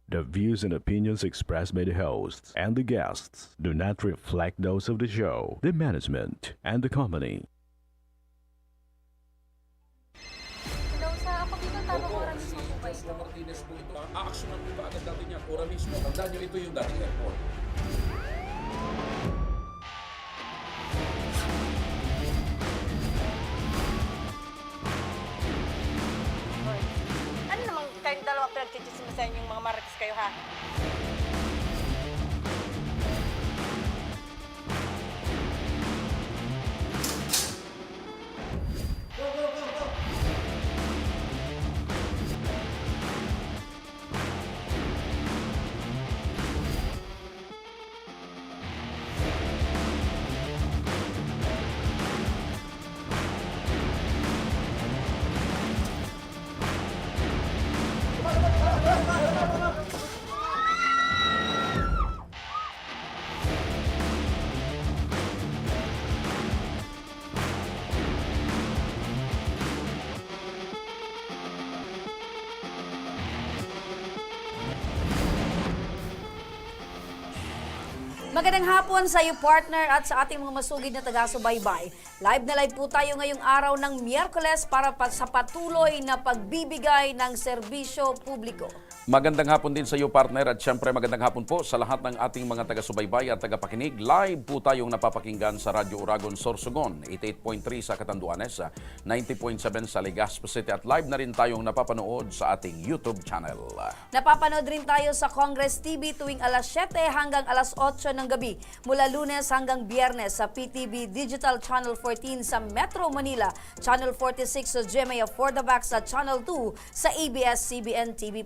The views and opinions expressed by the hosts and the guests do not reflect those of the show, the management, and the company. Hello, sa ako dito tanong oras mismo po ba ito? Joshua Martinez po ito. Aaksyonan po ba agad natin yan? Ora mismo. Tandaan nyo, ito yung dating airport. Hoy. Ano naman kayong dalawa pinagchichismisan yung mga marites kayo, ha? Magandang hapon sa iyo, partner, at sa ating mga masugid na taga-subaybay. Live na live po tayo ngayong araw ng Miyerkules para sa patuloy na pagbibigay ng serbisyo publiko. Magandang hapon din sa iyo, partner, at syempre magandang hapon po sa lahat ng ating mga taga-subaybay at tagapakinig. Live po tayong napapakinggan sa Radyo Uragon, Sorsogon, 88.3 sa Catanduanes, 90.7 sa Legazpi City, at live na rin tayong napapanood sa ating YouTube channel. Napapanood rin tayo sa Congress TV tuwing alas 7 hanggang alas 8 ng gabi, mula Lunes hanggang Biyernes sa PTV Digital Channel 14 sa Metro Manila, Channel 46 sa GMA For the Back sa Channel 2 sa ABS-CBN TV+.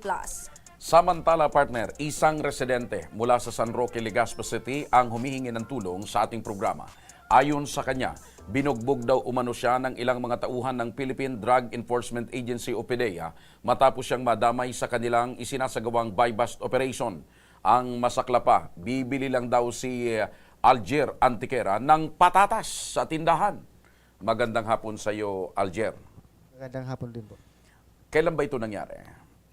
Samantala, partner, isang residente mula sa San Roque, Legazpi City ang humihingi ng tulong sa ating programa. Ayon sa kanya, binugbog daw umano siya ng ilang mga tauhan ng Philippine Drug Enforcement Agency o PDEA matapos siyang madamay sa kanilang isinasagawang buy-bust operation. Ang masakla pa, bibili lang daw si Alger Antiquera ng patatas sa tindahan. Magandang hapon sa iyo, Alger. Magandang hapon din po. Kailan ba ito nangyari?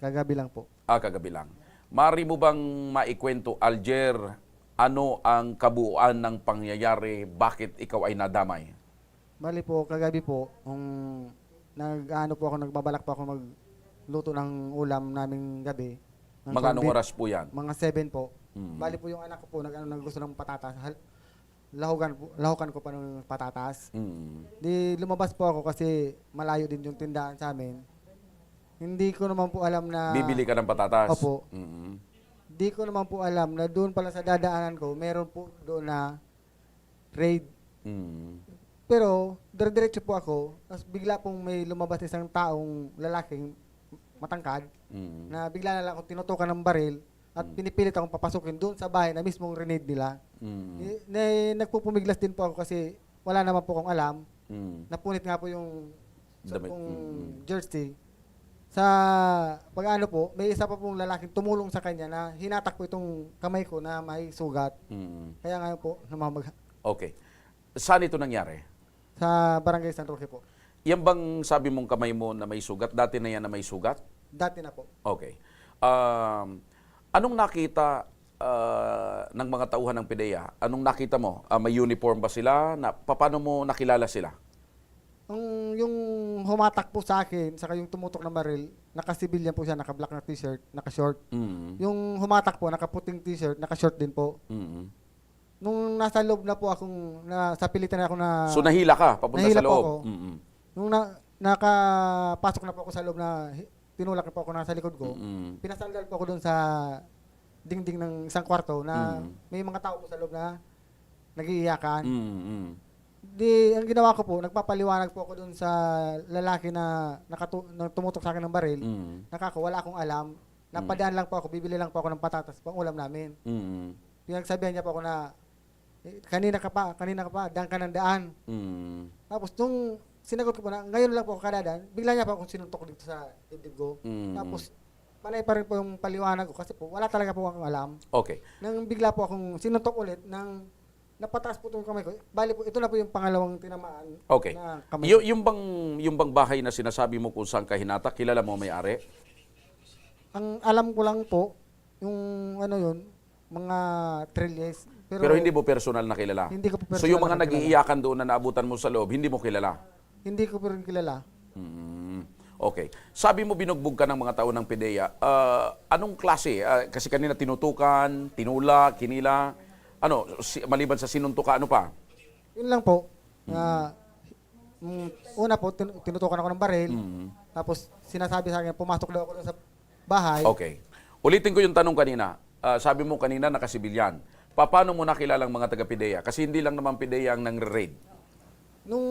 Kagabi lang po. Kagabi lang. Mari mo bang maikwento, Alger, ano ang kabuuan ng pangyayari? Bakit ikaw ay nadamay? Bali po, kagabi po, nagbabalak po ako magluto ng ulam naming gabi. Ng Mga anong corned beef. oras po yan? Mga 7 po. Bali po yung anak ko po, gusto ng patatas. Lahukan ko pa ng patatas. Di lumabas po ako kasi malayo din yung tindahan sa amin. Hindi ko naman po alam na... Bibili ka ng patatas? Opo. Di ko naman po alam na doon pala sa dadaanan ko, meron po doon na raid. Pero, dire-diretso po ako, tapos bigla pong may lumabas isang taong lalaking matangkad, na bigla na lang akong tinutukan ng baril at pinipilit akong papasukin doon sa bahay na mismong grenade nila. Nagpupumiglas din po ako kasi wala naman po akong alam. Napunit nga po yung jersey. Sa pag-ano po, may isa pa pong lalaking tumulong sa kanya na hinatak po itong kamay ko na may sugat. Kaya ngayon po, Okay. Saan ito nangyari? sa Barangay San Roque po. Yan bang sabi mong kamay mo na may sugat? Dati na yan na may sugat? Dati na po. Okay. Anong nakita ng mga tauhan ng PDEA? Anong nakita mo? May uniform ba sila? Paano mo nakilala sila? Yung humatak po sa akin, saka yung tumutok na baril, naka-civilian po siya, naka-black na t-shirt, naka-short. Yung humatak po, naka-puting t-shirt, naka-short din po. Nung nasa loob na po sa pilitan na ako na... So nahila ka, papunta nahila sa po loob? ako. Nung nakapasok na po ako sa loob na tinulak na po ako nasa likod ko, pinasandal po ako doon sa dingding ng isang kwarto na may mga tao po sa loob na nag-iiyakan. Di, ang ginawa ko po, nagpapaliwanag po ako doon sa lalaki na tumutok sa akin ng baril. Wala akong alam. Napadaan lang po ako, bibili lang po ako ng patatas pang ulam namin. Pinagsabihan niya po ako na, kanina ka pa, daan ka ng daan. Tapos nung sinagot ko po na, ngayon lang po ako kadadaan, bigla niya po akong sinuntok dito sa dibdib ko. Tapos, panay pa rin po yung paliwanag ko kasi po, wala talaga po akong alam. Okay. Nang bigla po akong sinuntok ulit, napataas po itong kamay ko. Bali po, ito na po yung pangalawang tinamaan Okay. na kamay. Yung bang bahay na sinasabi mo kung saan ka hinatak, kilala mo may-ari? Ang alam ko lang po, yung ano yun, mga trillies. Pero hindi mo personal na kilala? Hindi ko po So personal yung mga na kilala. nag-iiyakan doon na naabutan mo sa loob, hindi mo kilala? Hindi ko po rin kilala. Okay. Sabi mo binugbog ka ng mga tao ng PIDEA. Anong klase? Kasi kanina tinutukan, tinula, kinila. Ano, maliban sa sinuntuka, ano pa? Yun lang po. Una po, tinutukan ako ng baril. Tapos sinasabi sa akin, pumasok daw ako doon sa bahay. Okay. Ulitin ko yung tanong kanina. Sabi mo kanina nakasibilyan. Paano mo nakilala ang mga taga-PIDEA? Kasi hindi lang naman PIDEA ang nang-raid. Nung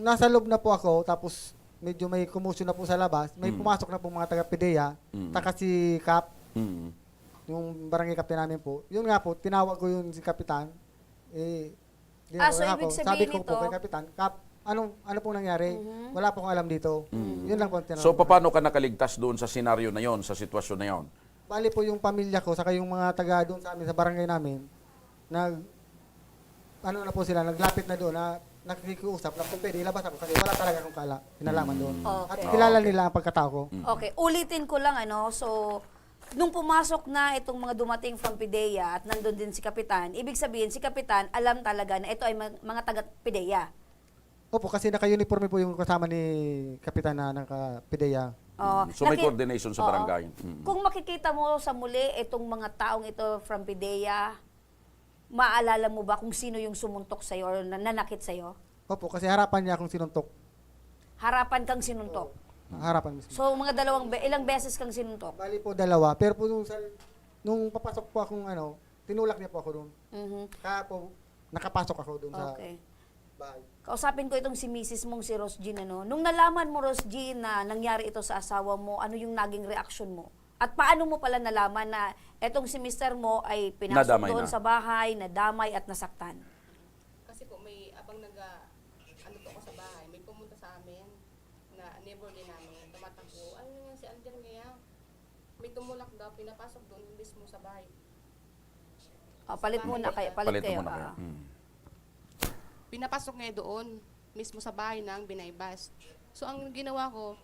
nasa loob na po ako, tapos medyo may commotion na po sa labas, may pumasok na po mga taga-PIDEA, taka si Kap, yung barangay captain namin po. Yun nga po, tinawag ko yun si Kapitan. So ibig sabi sabihin ko po nito- kay Kapitan, Kap, ano pong nangyari? Wala pong alam dito. Yun lang po ang tinawag. So paano ka nakaligtas doon sa senaryo na yon, sa sitwasyon na yon? Bali po yung pamilya ko, saka yung mga taga doon sa amin, sa barangay namin, ano na po sila, naglapit na doon na nakikiusap na kung pwede ilabas ako kasi wala talaga akong kinalaman doon. At Okay. kilala nila ang pagkatao ko. Okay, ulitin ko lang so nung pumasok na itong mga dumating from PIDEA at nandun din si Kapitan, ibig sabihin si Kapitan alam talaga na ito ay mga taga-PIDEA. Opo, kasi naka-uniforme po yung kasama ni Kapitan na naka-PIDEA. So may coordination sa Oo. barangay. Kung makikita mo sa muli itong mga taong ito from PIDEA, maalala mo ba kung sino yung sumuntok sa'yo or nanakit sa'yo? Opo, kasi harapan niya akong sinuntok. Harapan kang sinuntok. Harapan mismo. So mga ilang beses kang sinuntok? Bali po dalawa, pero po nung papasok po akong tinulak niya po ako doon. Kaya po, nakapasok ako doon sa Okay. bahay. Kausapin ko itong si Mrs. mong si Rose Jean, Nung nalaman mo, Rose Jean, na nangyari ito sa asawa mo, ano yung naging reaksyon mo? At paano mo pala nalaman na etong si Mr. mo ay pinasok Nadamay doon na. sa bahay, nadamay at nasaktan? Kasi po may abang ano po ako sa bahay, may pumunta sa amin na neighbor din namin, tumatakbo. Ano nga si Alder ngayon? May tumulak daw, pinapasok doon mismo sa bahay. Palit muna kayo. Palit kayo. mo na kayo. Pinapasok ngayon doon, mismo sa bahay ng binaybas. So ang ginawa ko,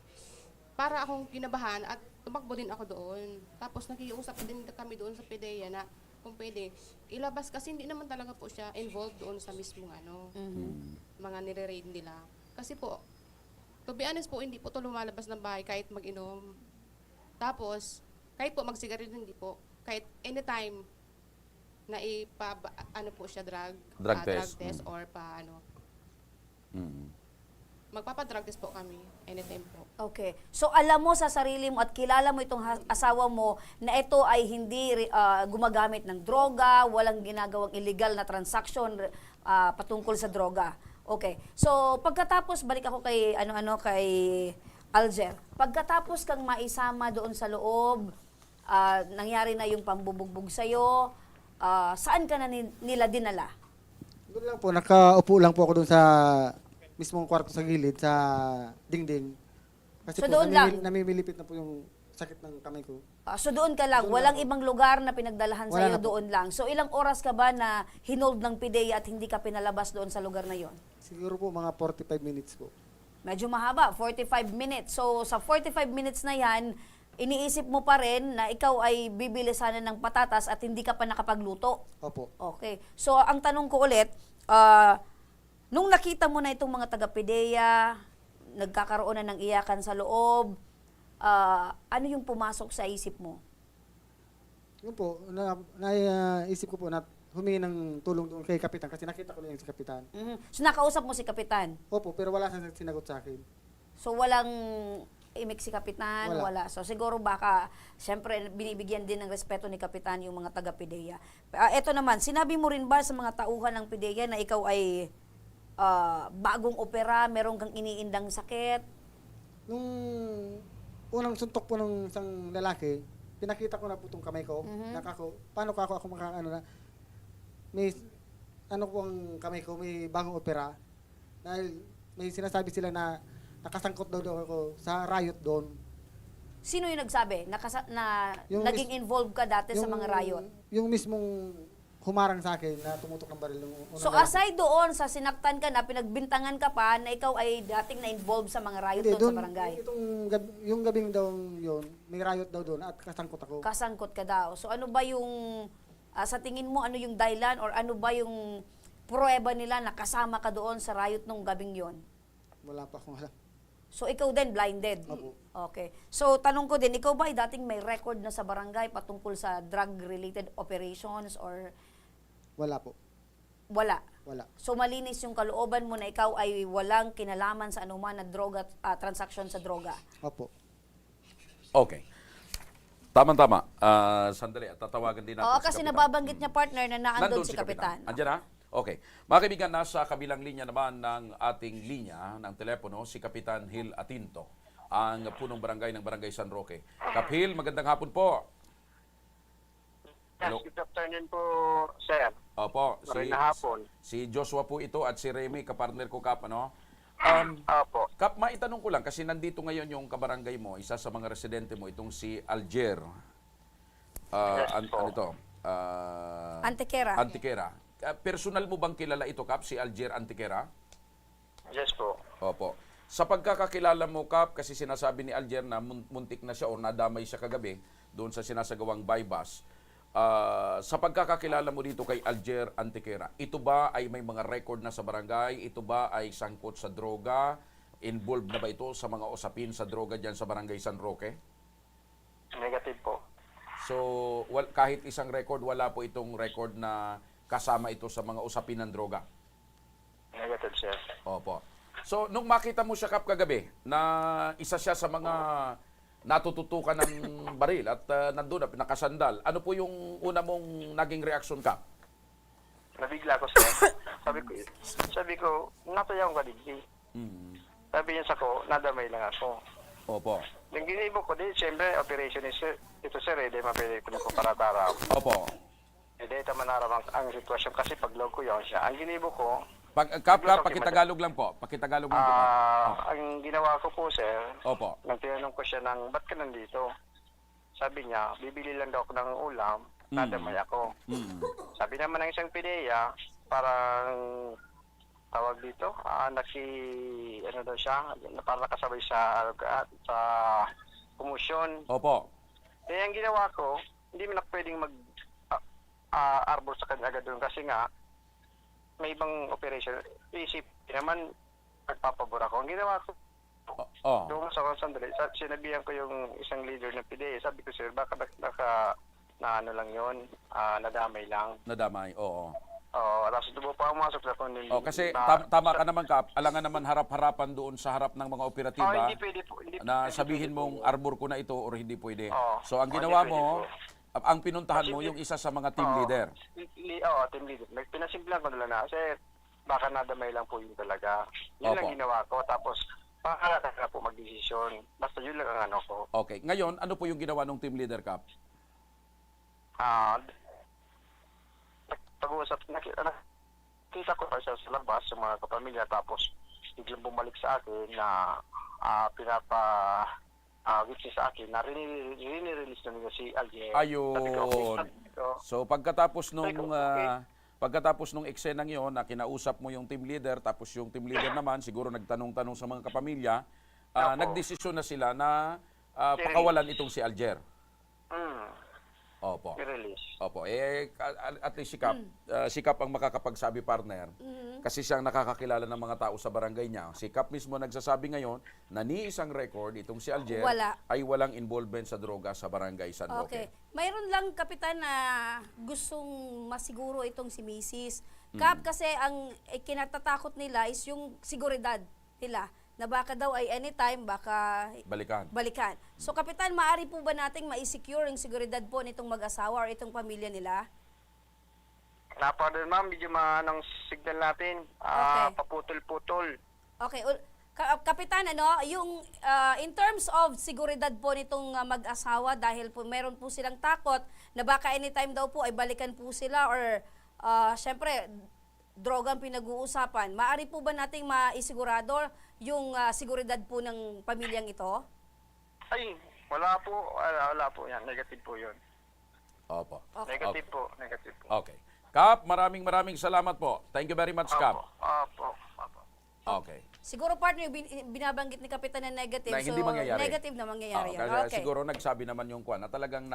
para akong kinabahan at tumakbo din ako doon. Tapos nakiusap din kami doon sa PIDEA na kung pwede, ilabas kasi hindi naman talaga po siya involved doon sa mismong mga nire-raid nila. Kasi po, to be honest po, hindi po to lumalabas ng bahay kahit mag-inom. Tapos, kahit po magsigarilyo, hindi po. Kahit anytime na ano po siya, Drug test. or magpapadrug test po kami anytime po. Okay. So alam mo sa sarili mo at kilala mo itong asawa mo na ito ay hindi gumagamit ng droga, walang ginagawang illegal na transaction patungkol sa droga. Okay. So pagkatapos balik ako kay kay Alger. Pagkatapos kang maisama doon sa loob, nangyari na yung pambubugbog sa iyo, saan ka na nila dinala? Doon lang po, nakaupo lang po ako doon sa mismong kwarto sa gilid, sa dingding. Kasi So po, doon lang? namimilipit na po yung sakit ng kamay ko. So doon ka lang, walang ibang lugar na pinagdalahan sa Wala iyo, na po. doon lang. So ilang oras ka ba na hinold ng PIDEA at hindi ka pinalabas doon sa lugar na yon? Siguro po mga 45 minutes po. Medyo mahaba, 45 minutes. So sa 45 minutes na yan, iniisip mo pa rin na ikaw ay bibilisanan ng patatas at hindi ka pa nakapagluto. Opo. Okay. So ang tanong ko ulit, nung nakita mo na itong mga taga-PIDEA, nagkakaroon na ng iyakan sa loob, ano yung pumasok sa isip mo? Yun po, naisip ko po na humingi ng tulong doon kay Kapitan kasi nakita ko na yung si Kapitan. So nakausap mo si Kapitan. Opo, pero wala siyang sinagot sa akin. So walang imik si Kapitan, Wala. wala. So siguro baka, syempre binibigyan din ng respeto ni Kapitan yung mga taga-PIDEA. Ito naman, sinabi mo rin ba sa mga tauhan ng PIDEA na ikaw ay bagong opera, meron kang iniindang sakit? Nung unang suntok po ng isang lalaki, pinakita ko na po itong kamay ko. Paano ako na, may, po ang kamay ko, may bagong opera. Dahil may sinasabi sila na nakasangkot daw ako sa riot doon. Sino yung nagsabi? Yung Naging involved ka dati sa mga riot? Yung mismong humarang sa akin na tumutok ng baril. So aside doon sa sinaktan ka na, pinagbintangan ka pa na ikaw ay dating na-involved sa mga riot doon sa barangay. Yung gabing daw yun, may riot daw doon at kasangkot ako. Kasangkot ka daw. So ano ba yung, sa tingin mo, ano yung dahilan or ano ba yung pruweba nila na kasama ka doon sa riot nung gabing yon? Wala pa akong alam. So ikaw din blinded? Opo. Okay. So tanong ko din, ikaw ba ay dating may record na sa barangay patungkol sa drug-related operations or Wala po. wala? Wala. So malinis yung kalooban mo na ikaw ay walang kinalaman sa anuman na droga, transaction sa droga? Opo. Okay. Tama-tama. Sandali, tatawagan din natin Oo, si kasi Kapitan. nababanggit niya partner na naandun Nandun si Kapitan. Andiyan na? Okay. Mga kaibigan, nasa kabilang linya naman ng ating linya ng telepono, si Kapitan Hil Atinto, ang punong barangay ng Barangay San Roque. Kap Hil, magandang hapon po. Hello. Yes, good afternoon po, sir. Opo, Magandang hapon. si Joshua po ito at si Remy, kapartner ko, Kap, ano? Opo. Kap, maitanong ko lang, kasi nandito ngayon yung kabarangay mo, isa sa mga residente mo, itong si Alger. Yes po. Ano ito? Antequera. Antequera. Personal mo bang kilala ito, Kap, si Alger Antequera? Yes po. Opo. Sa pagkakakilala mo, Kap, kasi sinasabi ni Alger na muntik na siya o nadamay siya kagabi doon sa sinasagawang bypass. Sa pagkakakilala mo dito kay Alger Antequera, ito ba ay may mga record na sa barangay? Ito ba ay sangkot sa droga? Involved na ba ito sa mga usapin sa droga dyan sa Barangay San Roque? Negative po. So, kahit isang record, wala po itong record na kasama ito sa mga usapin ng droga? Negative, sir. Opo. So, nung makita mo siya, Kap, kagabi, na isa siya sa mga natututukan ng baril at nandun, nakasandal, ano po yung una mong naging reaksyon, Kap? Nabigla ko, sir. sabi ko, natayaw ka digdi. Sabi niya sa ko, nadamay lang ako. Opo. Nang ginibo ko din, siyempre, operation is, ito sir, hindi mapili ko na ko para taraw. Opo. Hindi, tama naramang ang sitwasyon kasi paglog ko yun siya. Ang ginibo ko, Kap, pakitagalog lang po. Pakitagalog lang po, Kap. ang ginawa ko po, sir, Opo. nang tinanong ko siya ng, ba't ka nandito? Sabi niya, bibili lang daw ako ng ulam, nadamay ako. Sabi naman ng isang pideya, parang tawag dito, ano daw siya, parang nakasabay sa promotion. Opo. Kaya ang ginawa ko, hindi mo na pwedeng arbor sa kanya agad doon kasi nga, may ibang operation. Isip naman, nagpapabor ako. Ang ginawa ko, Oh. doon sa sandali, sinabihan ko yung isang leader ng PDA. Sabi ko, sir, baka na ano lang yun, nadamay lang. Nadamay, oo. Tapos ito pa pumasok sa kundin. Kasi tama ka naman, Kap. Alangan naman harap-harapan doon sa harap ng mga operatiba hindi pwede po. Hindi, na hindi sabihin pwede mong po. arbor ko na ito or hindi pwede. Oo. So, ang Hindi ginawa pwede mo, po. ang pinuntahan mo, yung isa sa mga team leader. Team leader. Pinasimplan ko na lang na, sir, baka nadamay lang po yun talaga. Yun Opo. lang ginawa ko. Tapos, pakalata na po magdesisyon. Basta yun lang ang ano ko. Okay. Ngayon, ano po yung ginawa ng team leader, Kap? Pag-uusap, nakita ko pa siya sa labas, sa mga kapamilya, tapos biglang bumalik sa akin na witness sa akin na rini-release na nila si Alger. Ayun. Sabi ko, okay. Sabi ko, So, pagkatapos nung Okay. pagkatapos nung eksenang yon na kinausap mo yung team leader, tapos yung team leader naman siguro nagtanong-tanong sa mga kapamilya, Opo. nagdesisyon na sila na pakawalan itong si Alger. Opo. i-release. Opo. At least si Kap ang makakapagsabi, partner. Kasi siyang nakakakilala ng mga tao sa barangay niya. Si Kap mismo nagsasabi ngayon na ni isang record itong si Alger ay walang involvement sa droga sa barangay San Roque. Okay. Mayroon lang, Kapitan, na gustong masiguro itong si Mrs. Kap, kasi ang kinatatakot nila is yung seguridad nila na baka daw ay anytime, baka Balikan. So, Kapitan, maaari po ba nating ma-secure yung seguridad po nitong mag-asawa or itong pamilya nila? Napadol, ma'am, medyo maanong signal natin. Okay. Paputol-putol. Okay. Kapitan, yung in terms of seguridad po nitong mag-asawa, dahil po meron po silang takot na baka anytime daw po ay balikan po sila or syempre, drogang pinag-uusapan. Maaari po ba nating maisigurado yung seguridad po ng pamilyang ito? Ay, wala po yan. Negative po yun. Opo. Negative po. Okay. Kap, maraming salamat po. Thank you very much, Kap. Opo. Okay. Siguro partner, binabanggit ni Kapitan na negative. Na hindi mangyayari. Negative na mangyayari. Kasi Okay. siguro nagsabi naman yung kwan na talagang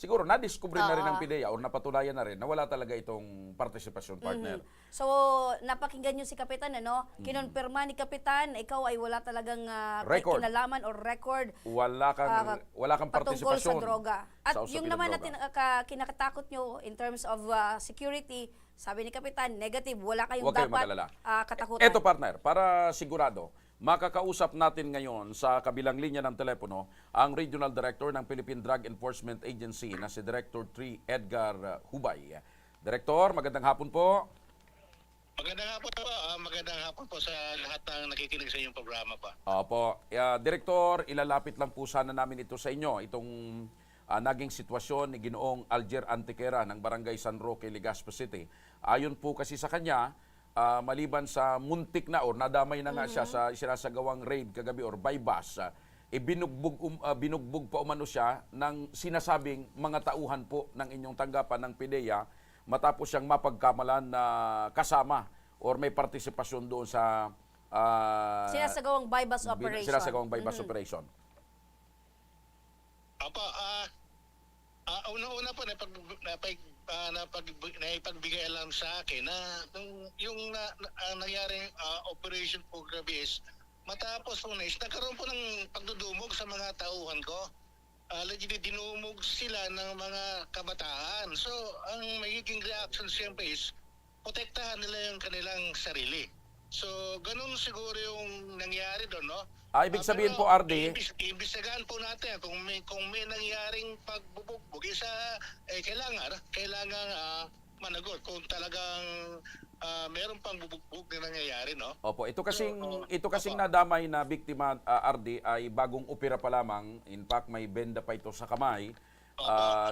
siguro na-discover na rin ng PIDEA o napatunayan na rin na wala talaga itong participation partner. So, napakinggan nyo si Kapitan, ano? Kinonfirma ni Kapitan, ikaw ay wala talagang Record. kinalaman or record Wala kang patungkol partisipasyon sa droga. At sa usapin yung ng naman na droga. kinakatakot nyo in terms of security, sabi ni Kapitan, negative, wala kayong Huwag kayong dapat mag-alala. katakutan. Eto partner, para sigurado, makakausap natin ngayon sa kabilang linya ng telepono ang Regional Director ng Philippine Drug Enforcement Agency na si Director 3 Edgar Hubay. Director, magandang hapon po. Magandang hapon po. Magandang hapon po sa lahat ng nakikinig sa inyong programa pa. Opo. Director, ilalapit lang po sana namin ito sa inyo, itong naging sitwasyon ni Ginoong Alger Antequera ng Barangay San Roque, Legazpi City. Ayon po kasi sa kanya, maliban sa muntik na or nadamay na nga siya sa sinasagawang raid kagabi or bypass, binugbog pa umano siya ng sinasabing mga tauhan po ng inyong tanggapan ng PIDEA matapos siyang mapagkamalan na kasama or may partisipasyon doon sa Sinasagawang bypass operation. sinasagawang bypass operation. Opo, una-una po napagbigay alam sa akin na yung nangyaring operation po grabe is matapos po nagkaroon po ng pagdudumog sa mga tauhan ko. Legit dinumog sila ng mga kabataan. So, ang magiging reaction siyempre is protektahan nila yung kanilang sarili. So, ganun siguro yung nangyari doon, no? Ibig sabihin po, RD, Imbestigahan po natin kung may nangyaring pagbubugbog isa kailangan managot kung talagang meron pang bubugbog na nangyayari, no? opo, ito kasing nadamay na biktima, RD, ay bagong opera pa lamang. In fact, may benda pa ito sa kamay.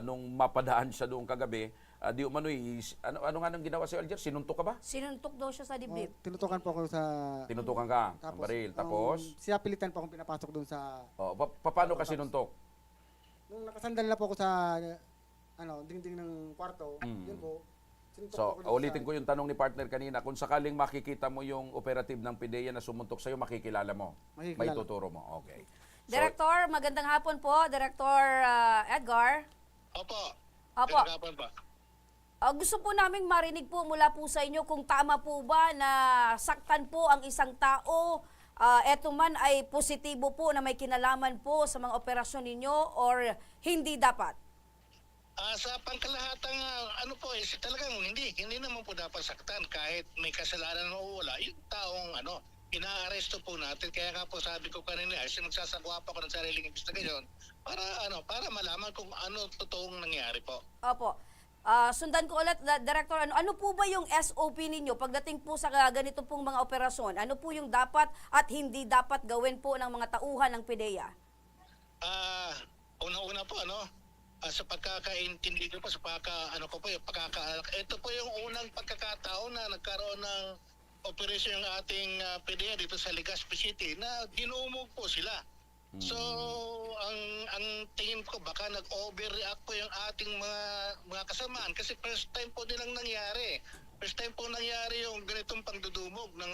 Nung mapadaan siya doon kagabi, di umano'y, ano nga nang ginawa si Alger? Sinuntok ka ba? Sinuntok daw siya sa dibdib. Tinutukan po ako sa... Tinutukan ka, ang baril. Tapos, siya pilitan po akong pinapasok doon sa... paano ka sinuntok? Nung nakasandal na po ako sa dingding ng kwarto, yun po. sinuntok po So, ako doon ulitin ko yung tanong ni partner kanina. Kung sakaling makikita mo yung operative ng PIDEA na sumuntok sa'yo, makikilala mo? May Makikilala. tuturo mo? Okay. So, Director, magandang hapon po. Director Edgar. Opo. Opo. Pinagapan pa. Gusto po naming marinig po mula po sa inyo kung tama po ba na saktan po ang isang tao. Eto man ay positibo po na may kinalaman po sa mga operasyon ninyo or hindi dapat? Sa pangkalahatang talagang hindi naman po dapat saktan kahit may kasalanan o wala. Yung taong inaaresto po natin. Kaya nga po sabi ko kanina, magsasagawa pa ko ng sariling investigasyon para malaman kung ano totoong nangyari po. Opo. Sundan ko ulit, Director, ano po ba yung SOP ninyo pagdating po sa ganito pong mga operasyon? Ano po yung dapat at hindi dapat gawin po ng mga tauhan ng PIDEA? Una-una po, sa pagkakaintindi ko po, ito po yung unang pagkakataon na nagkaroon ng operation yung ating PIDEA dito sa Legazpi City na dinumog po sila. So, ang tingin ko baka nag-overreact po yung ating mga kasamaan kasi first time po nilang nangyari. First time po nangyari yung ganitong pagdudumog ng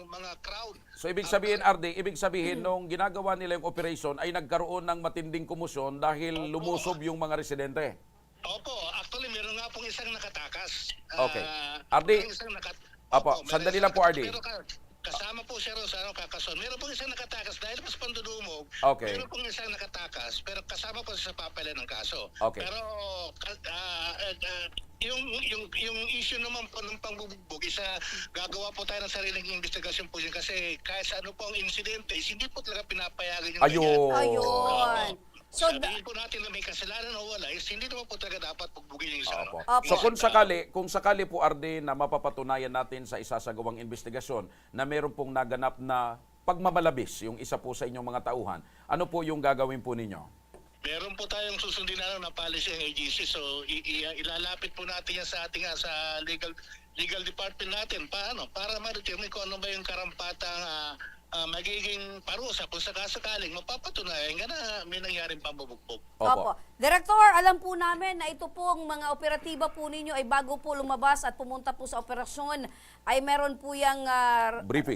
mga crowd. So ibig sabihin, RD, nung ginagawa nila yung operation ay nagkaroon ng matinding kumusyon dahil lumusob yung mga residente. Opo, actually meron nga pong isang nakatakas. Okay. RD, sandali lang po, RD. Pero kasama po siya rin sa kakason. Meron pong isang nakatakas dahil mas pandudumog. Okay. Meron pong isang nakatakas pero kasama po siya sa papel ng kaso. Okay. Pero yung issue naman po ng pangbubugbog gagawa po tayo ng sariling investigasyon po yun kasi kahit sa ano po ang insidente hindi po talaga pinapayagan yung Ayun. So, sabihin po natin na may kasalanan o wala, hindi naman po talaga dapat pugbugin yung isa. Opo. Opo. So kung sakali po, RD, na mapapatunayan natin sa isasagawang investigasyon na meron pong naganap na pagmamalabis yung isa po sa inyong mga tauhan, ano po yung gagawin po ninyo? Meron po tayong susundin na policy ng agency. So ilalapit po natin yan sa ating sa legal department natin para ma-determine kung ano ba yung karampatang magiging parusa kung sakasakaling mapapatunayan nga na may nangyaring pambubugbog. Opo. Director, alam po namin na ito pong mga operatiba po ninyo ay bago po lumabas at pumunta po sa operasyon ay meron po yung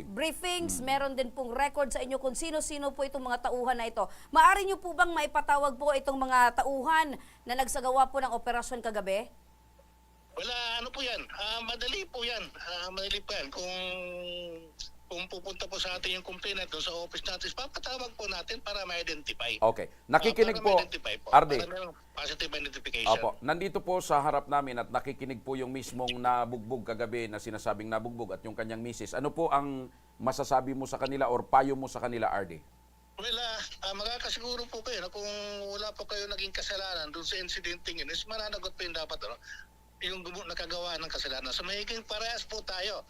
briefings, meron din pong record sa inyo kung sino-sino po itong mga tauhan na ito. Maaari nyo po bang maipatawag po itong mga tauhan na nagsagawa po ng operasyon kagabi? Wala, ano po yan? Madali po yan. Madali po yan. Kung pupunta po sa atin yung complainant doon sa office natin, papatawag po natin para ma-identify. Okay. Nakikinig po, Arde. Arde. Para positive identification. Opo. Nandito po sa harap namin at nakikinig po yung mismong nabugbog kagabi na sinasabing nabugbog at yung kanyang misis. Ano po ang masasabi mo sa kanila or payo mo sa kanila, Arde? Well, magkakasiguro po kayo na kung wala po kayo naging kasalanan doon sa incidenting yun, is mananagot po yung dapat yung nakagawa ng kasalanan. So magiging parehas po tayo.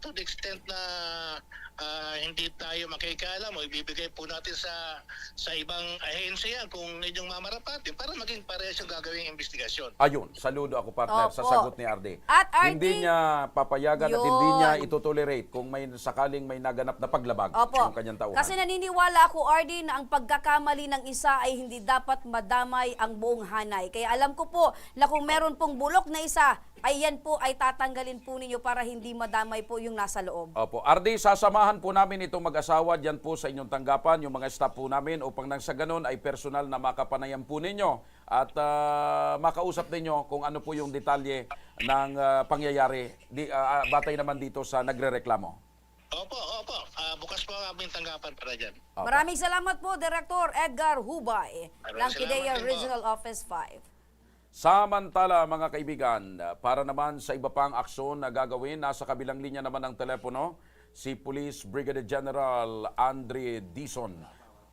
To the extent na hindi tayo makikaalam o ibibigay po natin sa ibang ahensya yan kung inyong mamarapatin para maging parehas yung gagawing investigasyon. Ayun, saludo ako partner sa sagot ni Arde. At Arde, hindi niya papayagan at yun, hindi niya itotolerate kung may sakaling may naganap na paglabag ng kanyang tauhan. Kasi naniniwala ako, Arde, na ang pagkakamali ng isa ay hindi dapat madamay ang buong hanay. Kaya alam ko po na kung meron pong bulok na isa, ay yan po ay tatanggalin po ninyo para hindi madamay po yung nasa loob. Opo. Arde, sasamahan po namin itong mag-asawa dyan po sa inyong tanggapan, yung mga staff po namin upang nang sa ganun ay personal na makapanayan po ninyo at makausap ninyo kung ano po yung detalye ng pangyayari. Batay naman dito sa nagrereklamo. Opo. Bukas po ang aming tanggapan para dyan. Opo. Maraming salamat po, Director Edgar Hubay ng PIDEA salamat din po. Regional Office 5. Samantala mga kaibigan, para naman sa iba pang aksyon na gagawin, nasa kabilang linya naman ng telepono, si Police Brigadier General Andre Dizon,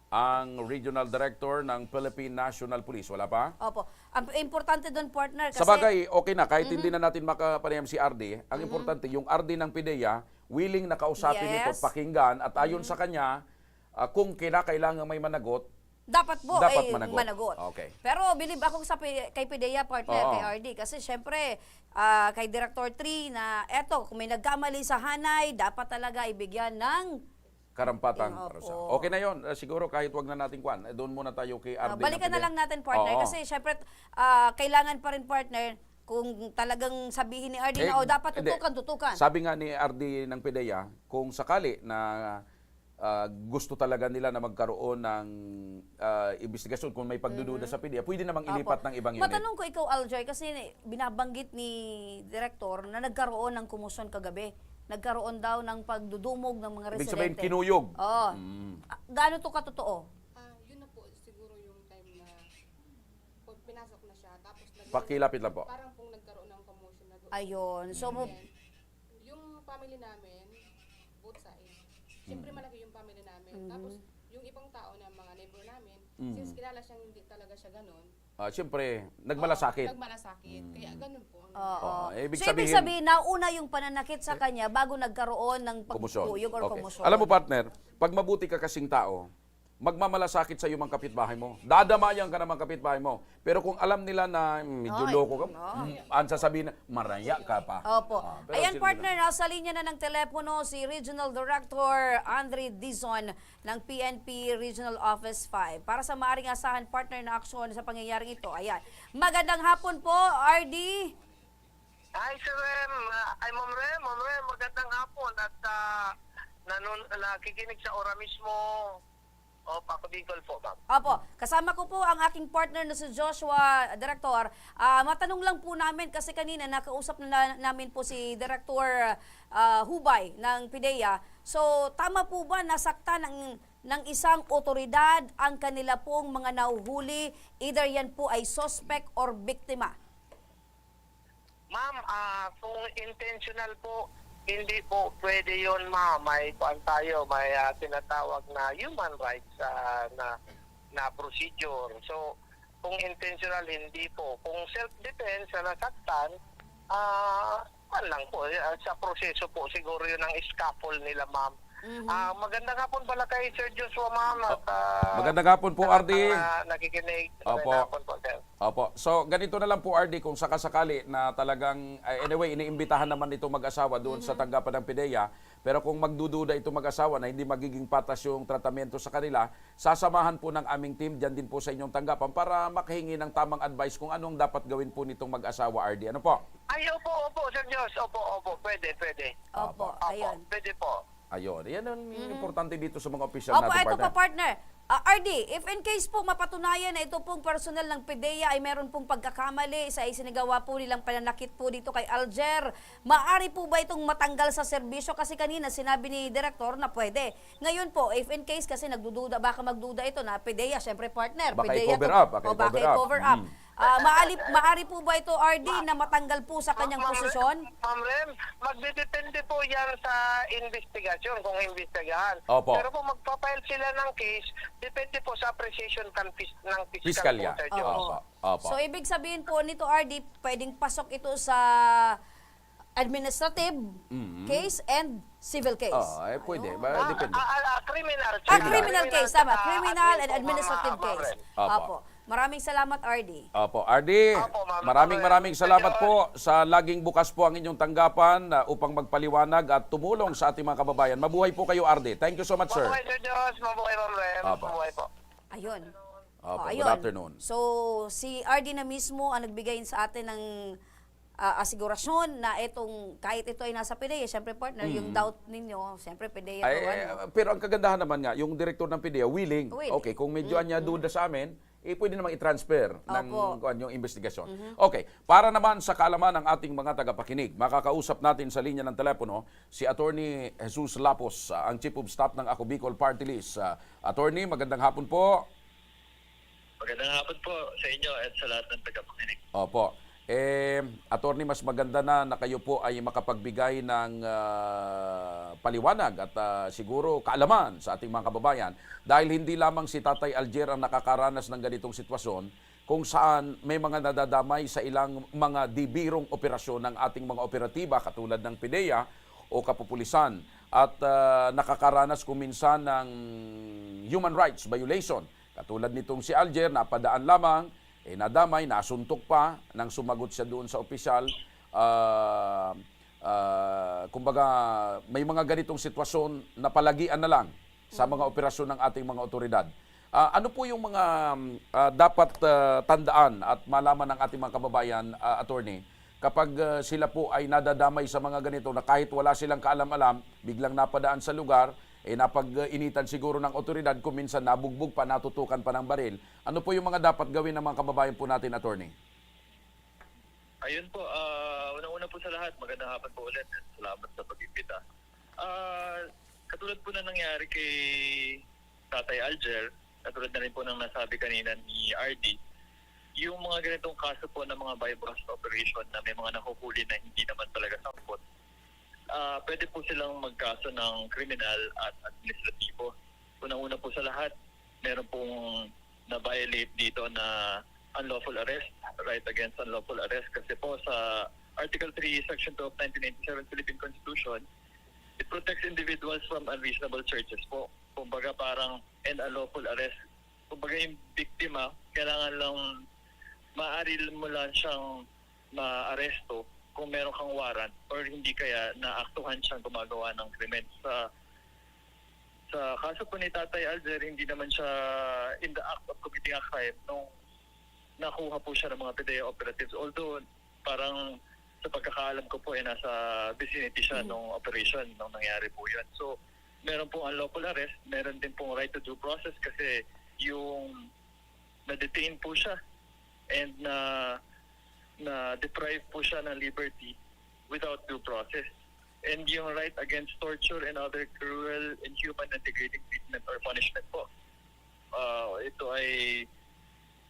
ang Regional Director ng Philippine National Police. Wala pa? Opo. Ang importante doon, partner, kasi... Sa bagay, okay na, kahit hindi na natin makapanayam si RD, ang importante, yung RD ng PIDEA, willing na kausapin ito, Yes. pakinggan, at ayon sa kanya, kung kailangan may managot, dapat po dapat ay managot. Okay. Pero believe ako kay PIDEA, partner, Oo. kay RD. Kasi syempre, kay Director 3 na eto, kung may nagkamali sa hanay, dapat talaga ibigyan ng... karampatang Opo. parusa. Okay na yon. Siguro kahit wag na natin kwan. Doon muna tayo kay RD. balikan na lang natin, partner. Oo. Kasi syempre, kailangan pa rin, partner, kung talagang sabihin ni RD na, dapat hindi. tutukan. Sabi nga ni RD ng PIDEA, kung sakali na gusto talaga nila na magkaroon ng investigasyon kung may pagdududa sa PIDEA, pwede namang ilipat ng ibang unit. Matanong ko ikaw, Aljoy, kasi binabanggit ni Director na nagkaroon ng kumusyon kagabi. Nagkaroon daw ng pagdudumog ng mga Ibig residente. sabihin, kinuyog. Oo. Gaano to katotoo? Yun na po siguro yung time na pinasok na siya. Tapos Pakilapit lang po. parang pong nagkaroon ng commotion na doon. Ayun. So, Yung family namin, both sides. Siyempre malaki yung family namin. Tapos yung ibang tao na mga neighbor namin, since kilala siyang hindi talaga siya ganun. Siyempre, nagmalasakit. Nagmalasakit. Kaya ganun po. oo. Ibig So, ibig sabihin, nauna yung pananakit sa kanya bago nagkaroon ng Kumusyon. pagkuyog or Okay. kumusyon. Alam mo, partner, pag mabuti ka kasing tao, magmamalasakit sa iyo mga kapitbahay mo. Dadamayan ka naman kapitbahay mo. Pero kung alam nila na medyo loko ka, ang sasabihin na, maraya ka pa. Opo. Pero Ayan, sino partner, nasa linya na ng telepono si Regional Director Andre Dizon ng PNP Regional Office 5. Para sa maaring asahan, partner, na aksyon sa pangyayaring ito. Ayan. Magandang hapon po, RD. Hi, Sir Rem. Ay, Ma'am Rem, magandang hapon at nakikinig sa ora mismo. O, Paco Bicol po, ma'am. Opo, kasama ko po ang aking partner na si Joshua, Director. Matanong lang po namin kasi kanina nakausap na namin po si Director Hubay ng PIDEA. So, tama po ba nasakta ng isang otoridad ang kanila pong mga nahuhuli? Either yan po ay suspect or biktima? Ma'am, kung intentional po, hindi po pwede yun, ma'am. May tinatawag na human rights na procedure. So, kung intentional, hindi po. Kung self-defense na nasaktan, lang po. Sa proseso po, siguro yun ang scaffold nila, ma'am. Maganda nga po pala kay Sir Joshua, ma'am. At, Magandang hapon po, RD. nakikinig. Opo. Magandang hapon po, sir. Opo. So, ganito na lang po, RD, kung sakasakali na talagang, anyway, iniimbitahan naman ito mag-asawa doon sa tanggapan ng PIDEA, pero kung magdududa ito mag-asawa na hindi magiging patas yung tratamento sa kanila, sasamahan po ng aming team dyan din po sa inyong tanggapan para makahingi ng tamang advice kung anong dapat gawin po nitong mag-asawa, RD. Ano po? Ay, opo, Sir Diyos. Opo, pwede. Opo, ayun. Pwede po. Ayun. Yan ang importante dito sa mga opisyal Opo, natin, ito partner. pa partner. RD, if in case po mapatunayan na ito pong personal ng PIDEA ay meron pong pagkakamali sa isinagawa po nilang pananakit po dito kay Alger, maaari po ba itong matanggal sa serbisyo? Kasi kanina sinabi ni Direktor na pwede. Ngayon po, if in case kasi nagdududa, baka magduda ito na PIDEA, syempre partner. Baka PIDEA i-cover to. up, baka O, baka i-cover up. i-cover up. Maari po ba ito, RD, na matanggal po sa kanyang posisyon? Ma'am Rem, magdidepende po yan sa investigasyon kung investigahan. Opo. Pero kung magpapile sila ng case, depende po sa appreciation ng Fiscal fiscal yan. po, Sir Diyos. Opo. Opo. So, ibig sabihin po nito, RD, pwedeng pasok ito sa administrative case and civil case. Pwede. Depende. Criminal. Criminal case, tama. Criminal and administrative Ma'am case. Rem. Opo. Maraming salamat, RD. Opo, RD, Opo, ma'am. maraming salamat po sa laging bukas po ang inyong tanggapan upang magpaliwanag at tumulong sa ating mga kababayan. Mabuhay po kayo, RD. Thank you so much, sir. Mabuhay, Sir Diyos. Mabuhay, Ma'am Rem. Opo. Mabuhay po. Ayun. Opo, Ayun. good afternoon. So, si RD na mismo ang nagbigay sa atin ng asigurasyon na itong, kahit ito ay nasa PIDEA, siyempre partner, yung doubt ninyo, siyempre PIDEA to, Pero ang kagandahan naman nga, yung direktor ng PIDEA, willing. Willing. Okay, kung medyo niya duda sa amin, pwede namang i-transfer ng Opo. yung investigasyon. Okay, para naman sa kaalaman ng ating mga tagapakinig, makakausap natin sa linya ng telepono si Attorney Jesus Lapos, ang Chief of Staff ng Ako Bicol Party List. Attorney, magandang hapon po. Magandang hapon po sa inyo at sa lahat ng tagapakinig. Opo. Attorney, mas maganda na kayo po ay makapagbigay ng paliwanag at siguro kaalaman sa ating mga kababayan dahil hindi lamang si Tatay Alger ang nakakaranas ng ganitong sitwasyon kung saan may mga nadadamay sa ilang mga dibirong operasyon ng ating mga operatiba katulad ng PIDEA o kapupulisan at nakakaranas kuminsan ng human rights violation. Katulad nitong si Alger, napadaan lamang, nadamay, nasuntok pa nang sumagot siya doon sa opisyal. Kumbaga, may mga ganitong sitwasyon na palagian na lang sa mga operasyon ng ating mga otoridad. Ano po yung mga dapat tandaan at malaman ng ating mga kababayan, attorney, kapag sila po ay nadadamay sa mga ganito na kahit wala silang kaalam-alam, biglang napadaan sa lugar, napag-initan siguro ng otoridad, kung minsan nabugbog pa, natutukan pa ng baril. Ano po yung mga dapat gawin ng mga kababayan po natin, attorney? Ayun po, unang-una po sa lahat, magandang hapon po ulit at salamat sa pag-imbita. Katulad po na nangyari kay Tatay Alger, katulad na rin po ng nasabi kanina ni RD, yung mga ganitong kaso po ng mga buy-bust operation na may mga nahuhuli na hindi naman talaga sangkot, pwede po silang magkaso ng kriminal at administratibo. Unang-una po sa lahat, meron pong na-violate dito na unlawful arrest, right against unlawful arrest. Kasi po sa Article 3, Section 2 of 1997 Philippine Constitution, it protects individuals from unreasonable searches po. Kumbaga parang an unlawful arrest. Kumbaga yung biktima, kailangan lang maaari mo lang siyang ma-aresto kung meron kang warrant or hindi kaya naaktuhan siyang gumagawa ng krimen. Sa kaso po ni Tatay Alger, hindi naman siya in the act of committing a crime nung nakuha po siya ng mga PIDEA operatives. Although parang sa pagkakaalam ko po nasa vicinity siya nung operation nung nangyari po yun. So meron pong unlawful arrest, meron din pong right to due process kasi yung na-detain po siya and na-deprive po siya ng liberty without due process. And yung right against torture and other cruel, inhuman, and degrading treatment or punishment po. Ito ay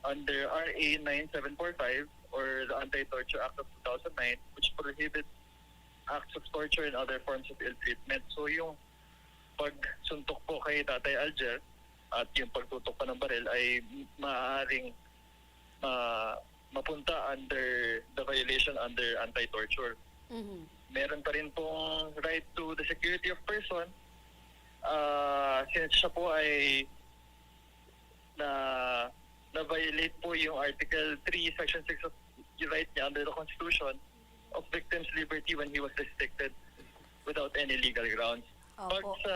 under RA 9745 or the Anti-Torture Act of 2009, which prohibits acts of torture and other forms of ill treatment. So yung pagsuntok po kay Tatay Alger at yung pagtutok pa ng baril ay maaaring mapunta under the violation under anti-torture. Meron pa rin pong right to the security of person. Since siya po ay na violate po yung Article 3, Section 6 of the right niya under the Constitution of victim's liberty when he was restricted without any legal grounds. Pag Opo. sa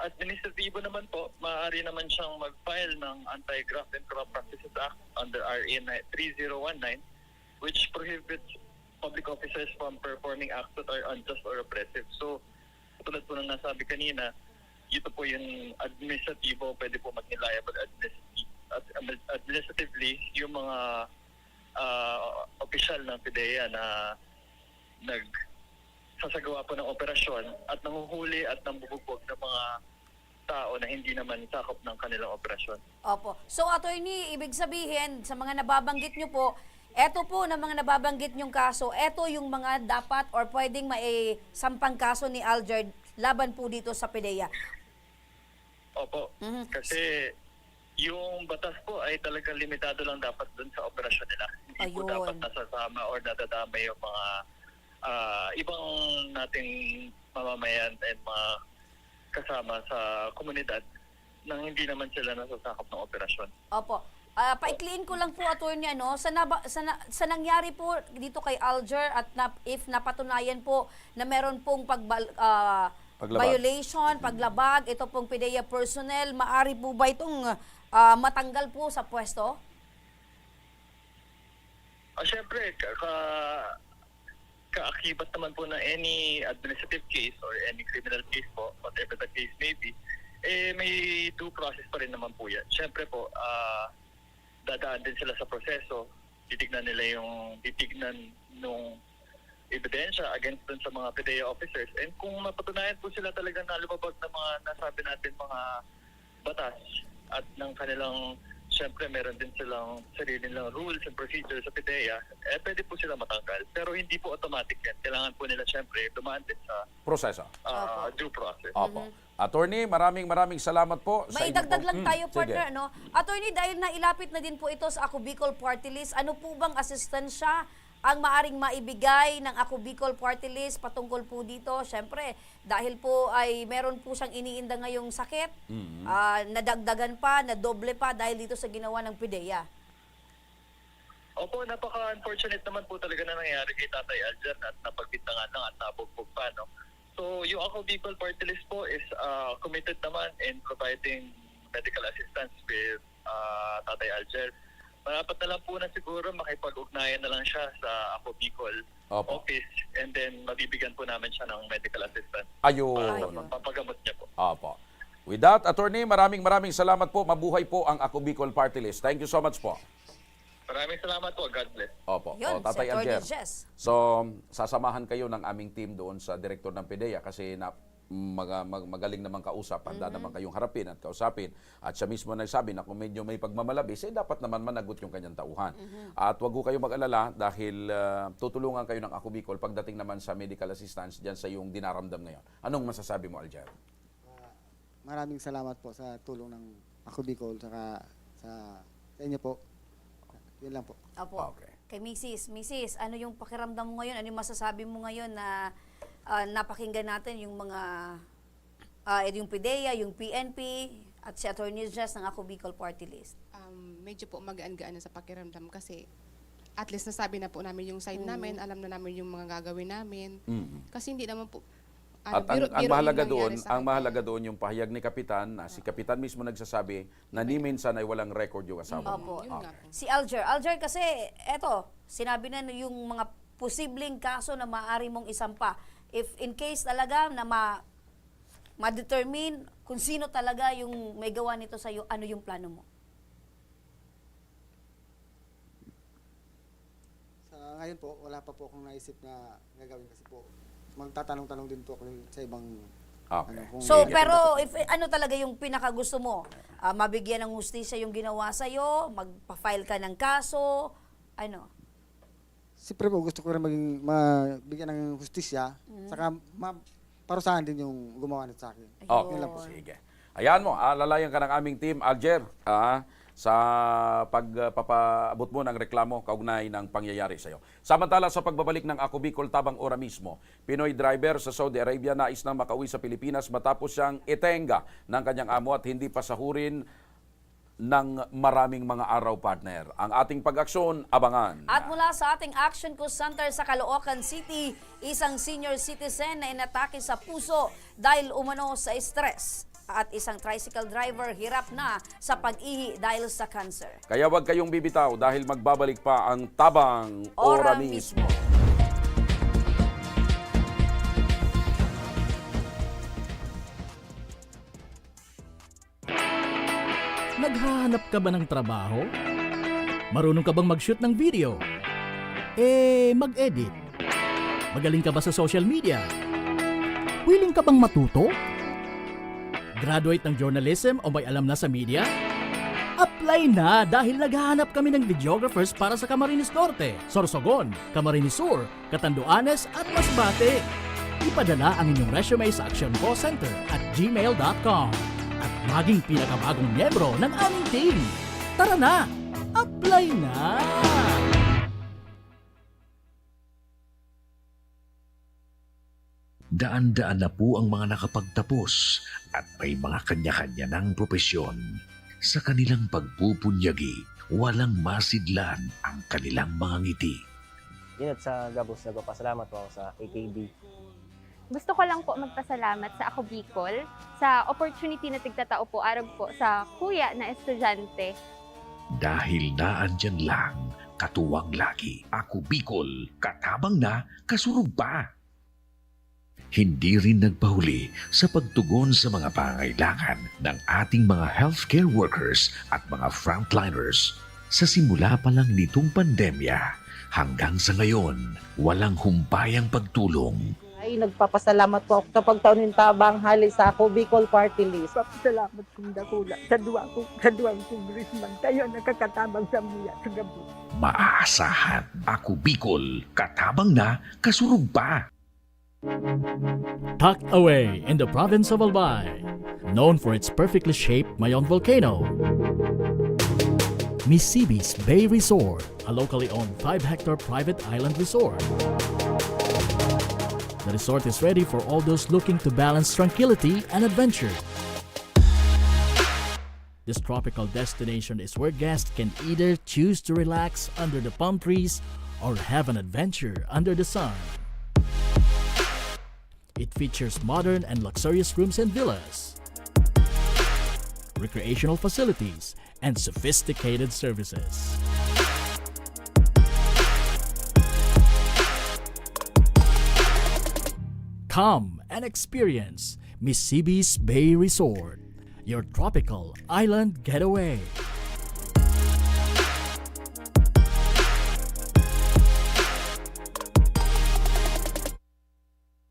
administratibo naman po, maaari naman siyang mag-file ng Anti-Graft and Corrupt Practices Act under RA 3019, which prohibits public officers from performing acts that are unjust or oppressive. So, tulad po ng nasabi kanina, ito po yung administratibo, pwede po maging liable administratively yung mga opisyal ng PDEA na nagsasagawa po ng operasyon at nanguhuli at nambubugbog ng mga tao na hindi naman sakop ng kanilang operasyon. Opo. So, attorney, ibig sabihin, sa mga nababanggit nyo po, eto po na mga nababanggit nyong kaso, eto yung mga dapat or pwedeng maisampang kaso ni Alger laban po dito sa PDEA. Opo. Kasi yung batas po ay talagang limitado lang dapat dun sa operasyon nila. Hindi po Ayun. dapat nasasama or nadadamay yung mga ibang nating mamamayan and mga kasama sa komunidad nang hindi naman sila nasasakop ng operasyon. Opo. Paikliin ko lang po, attorney, sa nangyari po dito kay Alger at if napatunayan po na meron pong Paglabag. violation, paglabag, ito pong PDEA personnel, maari po ba itong matanggal po sa pwesto? Siyempre, kaakibat naman po na any administrative case or any criminal case po, whatever the case may be, may due process pa rin naman po yan. Siyempre po, dadaan din sila sa proseso, titignan nung ebidensya against dun sa mga PDEA officers. And kung mapatunayan po sila talagang nalumabag na mga nasabi natin mga batas at ng kanilang, siyempre meron din silang sarili nilang rules and procedures sa PDEA, pwede po sila matanggal. Pero hindi po automatic yan. Kailangan po nila siyempre dumaan din sa Proseso. due process. Opo. Attorney, maraming salamat po sa inyo Maidagdag po. lang tayo, Sige. partner, no? Attorney, dahil nailapit na din po ito sa Ako Bicol Party List, ano po bang asistansya ang maaring maibigay ng Ako Bicol Party List patungkol po dito? Siyempre, dahil po ay meron po siyang iniinda ngayong sakit, nadagdagan pa, nadoble pa dahil dito sa ginawa ng PDEA. Opo, napaka-unfortunate naman po talaga na nangyari kay Tatay Alger at napagbintangan lang at nabugbog pa, no? So, yung Ako Bicol Party List po is committed naman in providing medical assistance with Tatay Alger. Dapat na lang po na siguro makipag-ugnayan na lang siya sa Ako Bicol Opo. office and then mabibigyan po namin siya ng medical assistance. Ayun. Papagamot niya po. Opo. With that, attorney, maraming salamat po. Mabuhay po ang Ako Bicol Party List. Thank you so much po. Maraming salamat po. God bless. Opo. Yun, Tatay si Attorney Alger. Jess. So, sasamahan kayo ng aming team doon sa direktor ng PDEA kasi magaling naman kausap, handa naman kayong harapin at kausapin. At siya mismo nagsabi na kung medyo may pagmamalabis, dapat naman managot yung kanyang tauhan. At wag ko kayo mag-alala dahil tutulungan kayo ng Ako Bicol pagdating naman sa medical assistance dyan sa iyong dinaramdam ngayon. Anong masasabi mo, Alger? Maraming salamat po sa tulong ng Ako Bicol saka sa inyo po. Yun lang po. Opo. Okay. Kay Mrs., ano yung pakiramdam mo ngayon? Ano yung masasabi mo ngayon na napakinggan natin yung mga, yung PDEA, yung PNP, at si Attorney Jess ng Ako Bicol Party List? Medyo po magaan-gaan na sa pakiramdam kasi at least nasabi na po namin yung side namin, alam na namin yung mga gagawin namin. Kasi hindi naman po, At ang biro-biro mahalaga yung doon, nangyari sa ang akin. mahalaga doon yung pahayag ni Kapitan, na si Kapitan mismo nagsasabi na ni minsan ay walang record yung asawa mo. Opo. Yun nga po. Si Alger kasi, eto, sinabi na yung mga posibleng kaso na maaari mong isampa. If in case talaga na ma-determine kung sino talaga yung may gawa nito sa'yo, ano yung plano mo? Sa ngayon po, wala pa po akong naisip na gagawin kasi po magtatanong-tanong din po ako sa ibang Okay. kung So, may- pero if ano talaga yung pinakagusto mo? Mabigyan ng hustisya yung ginawa sa'yo? Magpa-file ka ng kaso? Ano? Siyempre po, gusto ko rin mabigyan ng hustisya, saka parusahan din yung gumawa nito sa akin. Oh, Yun lang po. sige. Ayan mo, alalayan ka ng aming team, Alger, sa pagpapaabot mo ng reklamo kaugnay ng pangyayari sa iyo. Samantala sa pagbabalik ng Ako Bicol tabang ora mismo, Pinoy driver sa Saudi Arabia nais nang makauwi sa Pilipinas matapos siyang itenga ng kanyang amo at hindi pasahurin ng maraming mga araw, partner. Ang ating pag-aksyon, abangan. At mula sa ating Action Call Center sa Caloocan City, isang senior citizen na inatake sa puso dahil umano sa stress. At isang tricycle driver hirap na sa pag-ihi dahil sa cancer. Kaya wag kayong bibitaw dahil magbabalik pa ang Tabang Ora mismo. Naghahanap ka ba ng trabaho? Marunong ka bang mag-shoot ng video? Mag-edit? Magaling ka ba sa social media? Willing ka bang matuto? Graduate ng journalism o may alam na sa media? Apply na dahil naghahanap kami ng videographers para sa Camarines Norte, Sorsogon, Camarines Sur, Catanduanes at Masbate. Ipadala ang inyong resume sa actioncallcenter@gmail.com at maging pinakabagong miyembro ng aming team. Tara na! Apply na! Daan-daan na po ang mga nakapagtapos at may mga kanya-kanya ng propesyon. Sa kanilang pagpupunyagi, walang masidlan ang kanilang mga ngiti. Yun at sa Gabos, nagpapasalamat po ako sa AKB. Gusto ko lang po magpasalamat sa Ako Bicol sa opportunity na tigtatao po araw po sa kuya na estudyante. Dahil naandyan lang, katuwang lagi, Ako Bicol, katabang na, kasurog pa. Hindi rin nagpahuli sa pagtugon sa mga pangailangan ng ating mga healthcare workers at mga frontliners. Sa simula pa lang nitong pandemya, hanggang sa ngayon, walang humpayang pagtulong. Ay, nagpapasalamat po ako sa pagtaunin tabang hali sa Ako Bicol Party List. Papasalamat kong dakula sa duwang congressman. Tayo nakakatabang sa muya sa gabi. Maaasahan, Ako Bicol, katabang na, kasurog pa. Tucked away in the province of Albay, known for its perfectly shaped Mayon volcano, Misibis Bay Resort, a locally owned 5-hectare private island resort. The resort is ready for all those looking to balance tranquility and adventure. This tropical destination is where guests can either choose to relax under the palm trees or have an adventure under the sun. It features modern and luxurious rooms and villas, recreational facilities, and sophisticated services. Come and experience Misibis Bay Resort, your tropical island getaway.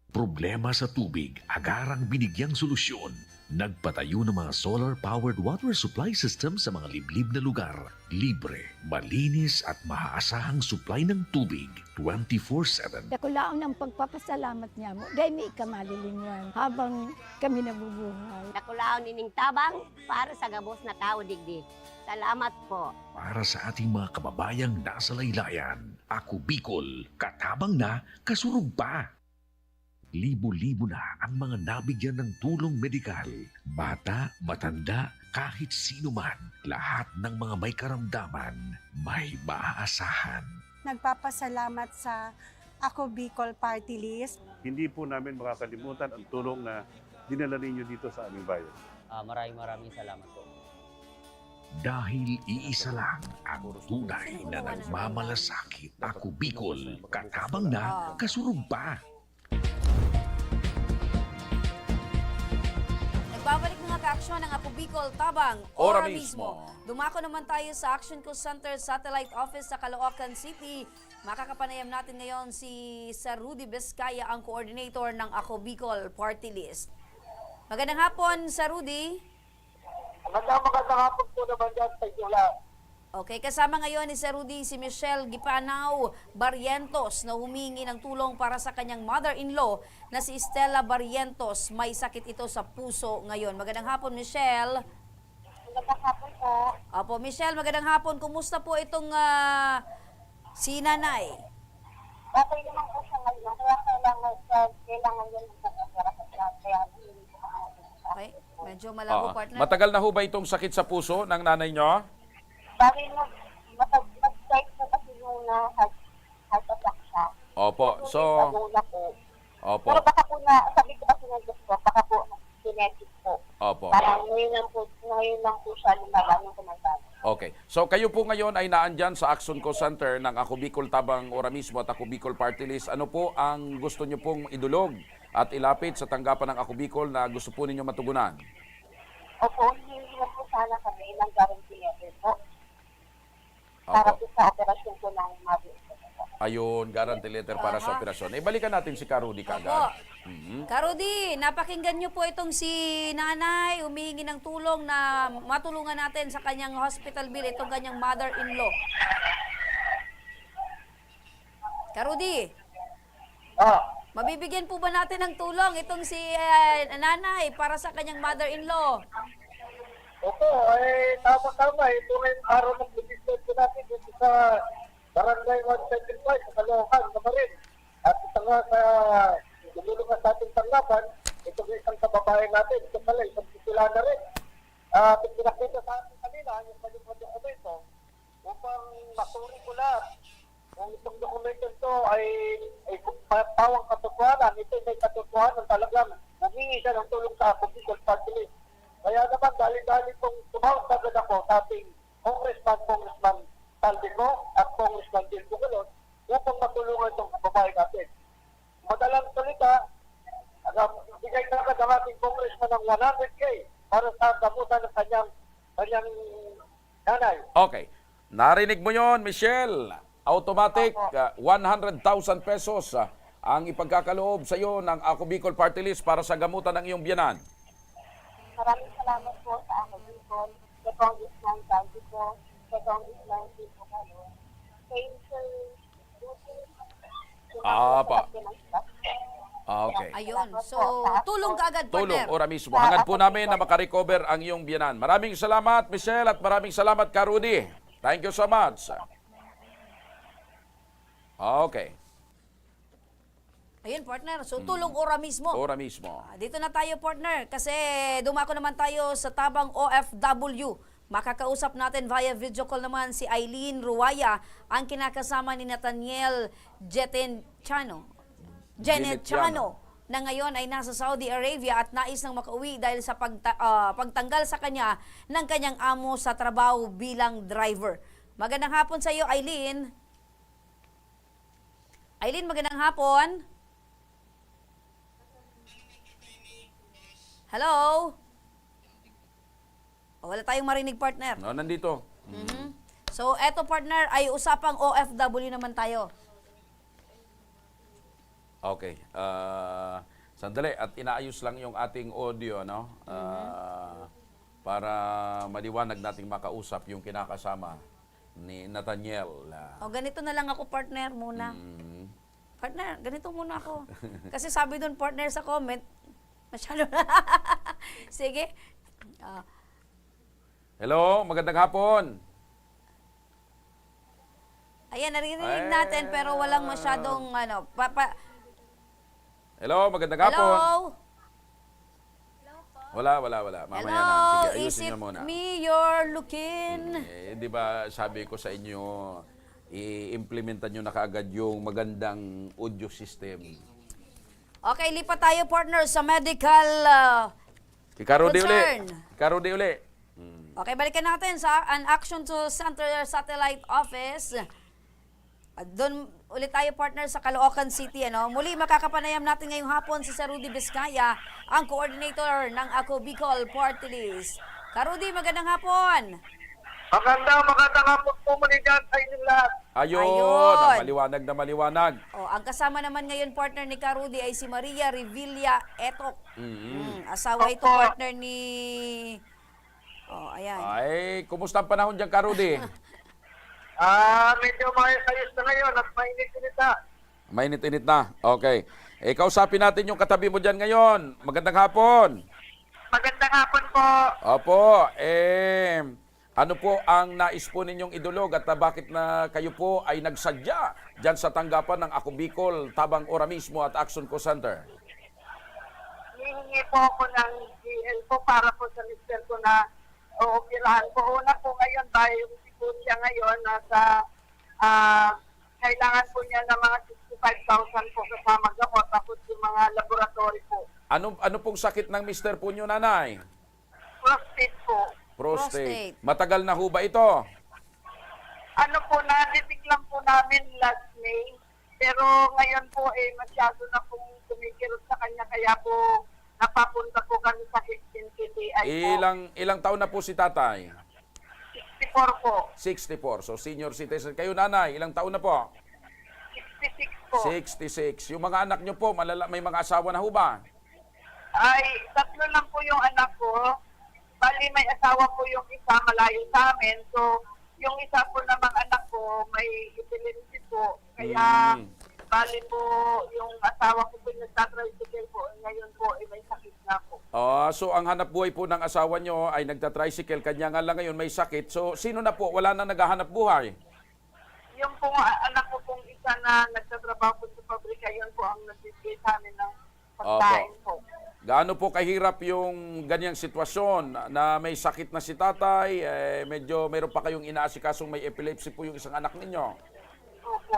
Problema sa tubig, agarang binigyang solusyon. Nagpatayo ng mga solar-powered water supply system sa mga liblib na lugar. Libre, malinis at maaasahang supply ng tubig 24/7. Dakulaon ng pagpapasalamat niya mo. Dahil may ikamalilingan habang kami nabubuhay. Dakulaon nining tabang para sa Gabos na tao digdi. Salamat po. Para sa ating mga kababayang nasa laylayan, Ako Bicol, katabang na, kasurog pa. Libo-libo na ang mga nabigyan ng tulong medikal. Bata, matanda, kahit sino man, lahat ng mga may karamdaman, may maaasahan. Nagpapasalamat sa Ako Bicol Party List. Hindi po namin makakalimutan ang tulong na dinala ninyo dito sa aming bayan. Maraming salamat po. Dahil iisa lang ang tunay na nagmamalasakit. Ako Bicol, katabang na, kasurog pa. Nagbabalik mga ka-aksyon ng Ako Bicol Tabang Ora Ora mismo. Dumako naman tayo sa Action Call Center Satellite Office sa Caloocan City. Makakapanayam natin ngayon si Sir Rudy Vizcaya, ang coordinator ng Ako Bicol Party List. Magandang hapon, Sir Rudy. Magandang hapon po naman dyan sa inyo lahat. Okay, kasama ngayon ni Sir Rudy si Michelle Gipanaw Barrientos na humingi ng tulong para sa kanyang mother-in-law na si Stella Barrientos. May sakit ito sa puso ngayon. Magandang hapon, Michelle. Magandang hapon po. Opo, Michelle, magandang hapon. Kumusta po itong si nanay? Okay naman po siya ngayon. Kaya kailangan yun sa Okay, medyo malabo, partner. Matagal na ho ba itong sakit sa puso ng nanay nyo? Bali, nag-start na kasi yung heart attack siya. Opo, so... Nagula po. Opo, Pero baka po na, sabi ko kasi ng Diyos ko, baka po genetic po. opo. Parang ngayon lang po siya lumala nung tumatanda. Okay. So kayo po ngayon ay naandyan sa Action Co Center ng Ako Bicol Tabang Ora mismo at Ako Bicol Party List. Ano po ang gusto nyo pong idulog at ilapit sa tanggapan ng Ako Bicol na gusto po ninyo matugunan? Opo, hindi na po sana kami ng guarantee letter po. Para Opo. po sa operasyon ko ng mother. Ayun, guarantee letter para sa operasyon. Balikan natin si Karudi kagad. Karudi, napakinggan niyo po itong si nanay, humihingi ng tulong na matulungan natin sa kanyang hospital bill, itong kanyang mother-in-law. Karudi, mabibigyan po ba natin ng tulong itong si nanay para sa kanyang mother-in-law? Opo, tama-tama. Ito ngayong araw ng business ko natin dito sa Barangay 175 sa Caloocan, Camarin. At ito nga sa lumulungan sa ating tanggapan, ito nga isang kababayan natin. Ito pala, isang titula na rin. At pinakita sa atin kanina, yung kanyang dokumento, upang masuri ko lahat. Kung itong dokumento ito ay pawang katotohanan, ito ay katotohanan talagang nagingi siya ng tulong sa Ako Bicol Party List. Kaya naman, dali-dali itong tumawag agad ako sa ating Congressman Saldico at Congressman Gil Bugalon upang matulungan itong babae natin. Madalang salita, bigay na agad ang ating Congressman ng 100K para sa gamutan ng kanyang nanay. Okay. Narinig mo yon, Michelle. Automatic, 100,000 pesos ang ipagkakaloob sa iyo ng Ako Bicol Party List para sa gamutan ng iyong biyanan. Maraming salamat po sa Ako Bicol, sa Congressman Saldico, sa Congressman Gil Bugalon, kay Sir Okay. Ayun, so tulong ka agad, Tulong, partner. ora mismo. Hangad po namin na makarecover ang iyong biyanan. Maraming salamat, Michelle, at maraming salamat, Karudi. Thank you so much. Okay. Ayun, partner. So, tulong ora mismo. Ora mismo. Dito na tayo, partner, kasi dumako naman tayo sa Tabang OFW. Makakausap natin via video call naman si Eileen Ruaya, ang kinakasama ni Nathaniel Genetiano, na ngayon ay nasa Saudi Arabia at nais nang makauwi dahil sa pagtanggal sa kanya ng kanyang amo sa trabaho bilang driver. Magandang hapon sa iyo, Eileen. Eileen, magandang hapon. Hello? Wala tayong marinig, partner. No, nandito. So, eto, partner, ay usapang OFW naman tayo. Okay. Sandali, at inaayos lang yung ating audio, no? Para maliwanag nating makausap yung kinakasama ni Nathaniel. O, ganito na lang ako, partner, muna. Partner, ganito muna ako. Kasi sabi doon, partner, sa comment, masyado na. Sige. Hello, magandang hapon. Ayan, narinig natin pero walang masyadong Hello, magandang hapon. Hello? Wala. Mamaya na. Sige, ayusin niyo muna. Me you're looking? Di ba sabi ko sa inyo, i-implementan nyo na kaagad yung magandang audio system. Okay, lipat tayo, partner, sa medical Karudi concern. uli. Okay, balikan natin sa an Action to Center Satellite Office. Doon ulit tayo, partner, sa Caloocan City. Muli makakapanayam natin ngayong hapon si Sir Rudy Vizcaya, ang coordinator ng Ako Bicol Party List. Karudi, magandang hapon. Magandang hapon po muli dyan sa inyong lahat. Ayun. Maliwanag. Ang kasama naman ngayon, partner ni Karudi, ay si Maria Revilla Etok. Asawa ito, partner ni... ayan. Ay, kumusta ang panahon dyan, Karudi? Medyo maayos na ngayon at mainit-init na. Mainit-init na. Okay. Kausapin natin yung katabi mo dyan ngayon. Magandang hapon. Magandang hapon po. Opo. Ano po ang nais po ninyong idulog at bakit na kayo po ay nagsadya dyan sa tanggapan ng Ako Bicol, Tabang Ora mismo at Action Co Center? humingi po ako ng GL po para po sa mister ko na ooperahan po. Una po ngayon, dahil po siya ngayon nasa kailangan po niya ng mga 65,000 po kasama gamot tapos yung mga laboratory po. Ano pong sakit ng mister po nyo, nanay? Prostate po. Prostate. Matagal na ho ba ito? Ano po, na-detect lang po namin last May. Pero ngayon po masyado na pong kumikirot sa kanya kaya po napapunta po kami sa 15 PTI po. Ilang taon na po si tatay? 64 po. 64. So senior citizen. Kayo, nanay, ilang taon na po? 66 po. 66. Yung mga anak nyo po, may mga asawa na ho ba? Ay, 3 lang po yung anak ko. Bali, may asawa po yung isa malayo sa amin. So, yung isa po namang anak ko, may epilepsy po. Kaya, bali po, yung asawa ko po nagtatricycle po. Ngayon po, may sakit na po. So ang hanap buhay po ng asawa nyo ay nagtatricycle. Kanya nga lang ngayon may sakit. So, sino na po? Wala na naghahanap buhay? Yung po anak ko pong isa na nagtatrabaho po sa pabrika, yun po ang nagbibigay sa amin ng pagkain po. Gaano po kahirap yung ganyang sitwasyon na may sakit na si tatay, medyo mayroon pa kayong inaasikasong may epilepsy po yung isang anak ninyo? Opo,